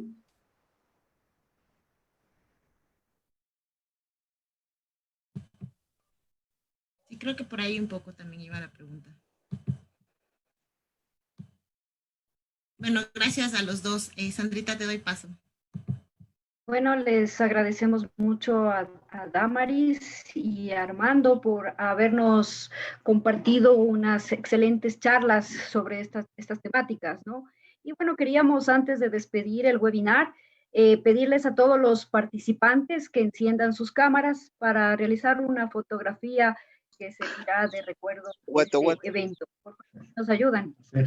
Sí, creo que por ahí un poco también iba la pregunta. Bueno, gracias a los dos. Sandrita, te doy paso. Bueno, les agradecemos mucho a Damaris y a Armando por habernos compartido unas excelentes charlas sobre estas temáticas, ¿no? Y bueno, queríamos antes de despedir el webinar, pedirles a todos los participantes que enciendan sus cámaras para realizar una fotografía que servirá de recuerdo de este evento. Por favor, ¿nos ayudan? Sí.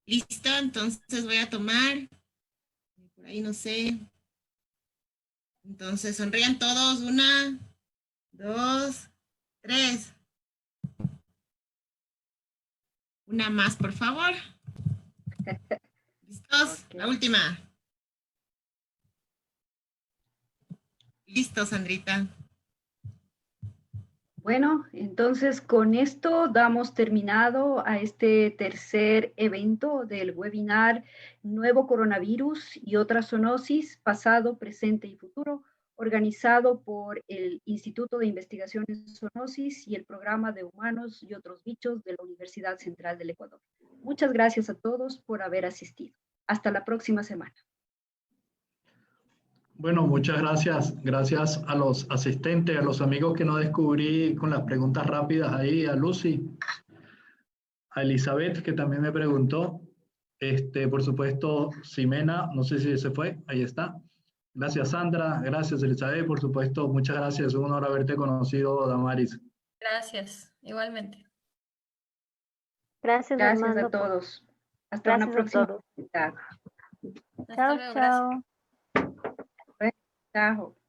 Listo, entonces voy a tomar, por ahí no sé. Entonces sonrían todos, 1, 2, 3. Una más, por favor. ¿Listos? Okay. La última. Listo, Sandrita. Bueno, entonces con esto damos terminado a este tercer evento del webinar Nuevo Coronavirus y otras zoonosis, pasado, presente y futuro, organizado por el Instituto de Investigaciones Zoonosis y el Programa de Humanos y otros Bichos de la Universidad Central del Ecuador. Muchas gracias a todos por haber asistido. Hasta la próxima semana. Bueno, muchas gracias. Gracias a los asistentes, a los amigos que no descubrí con las preguntas rápidas ahí, a Lucy, a Elizabeth, que también me preguntó. Por supuesto, Ximena, no sé si se fue, ahí está. Gracias, Sandra. Gracias, Elizabeth. Por supuesto, muchas gracias. Es un honor haberte conocido, Damaris. Gracias, igualmente. Gracias, Gracias Armando. a todos. Hasta una próxima oportunidad. Hasta Chao, luego, chao. gracias. Chao.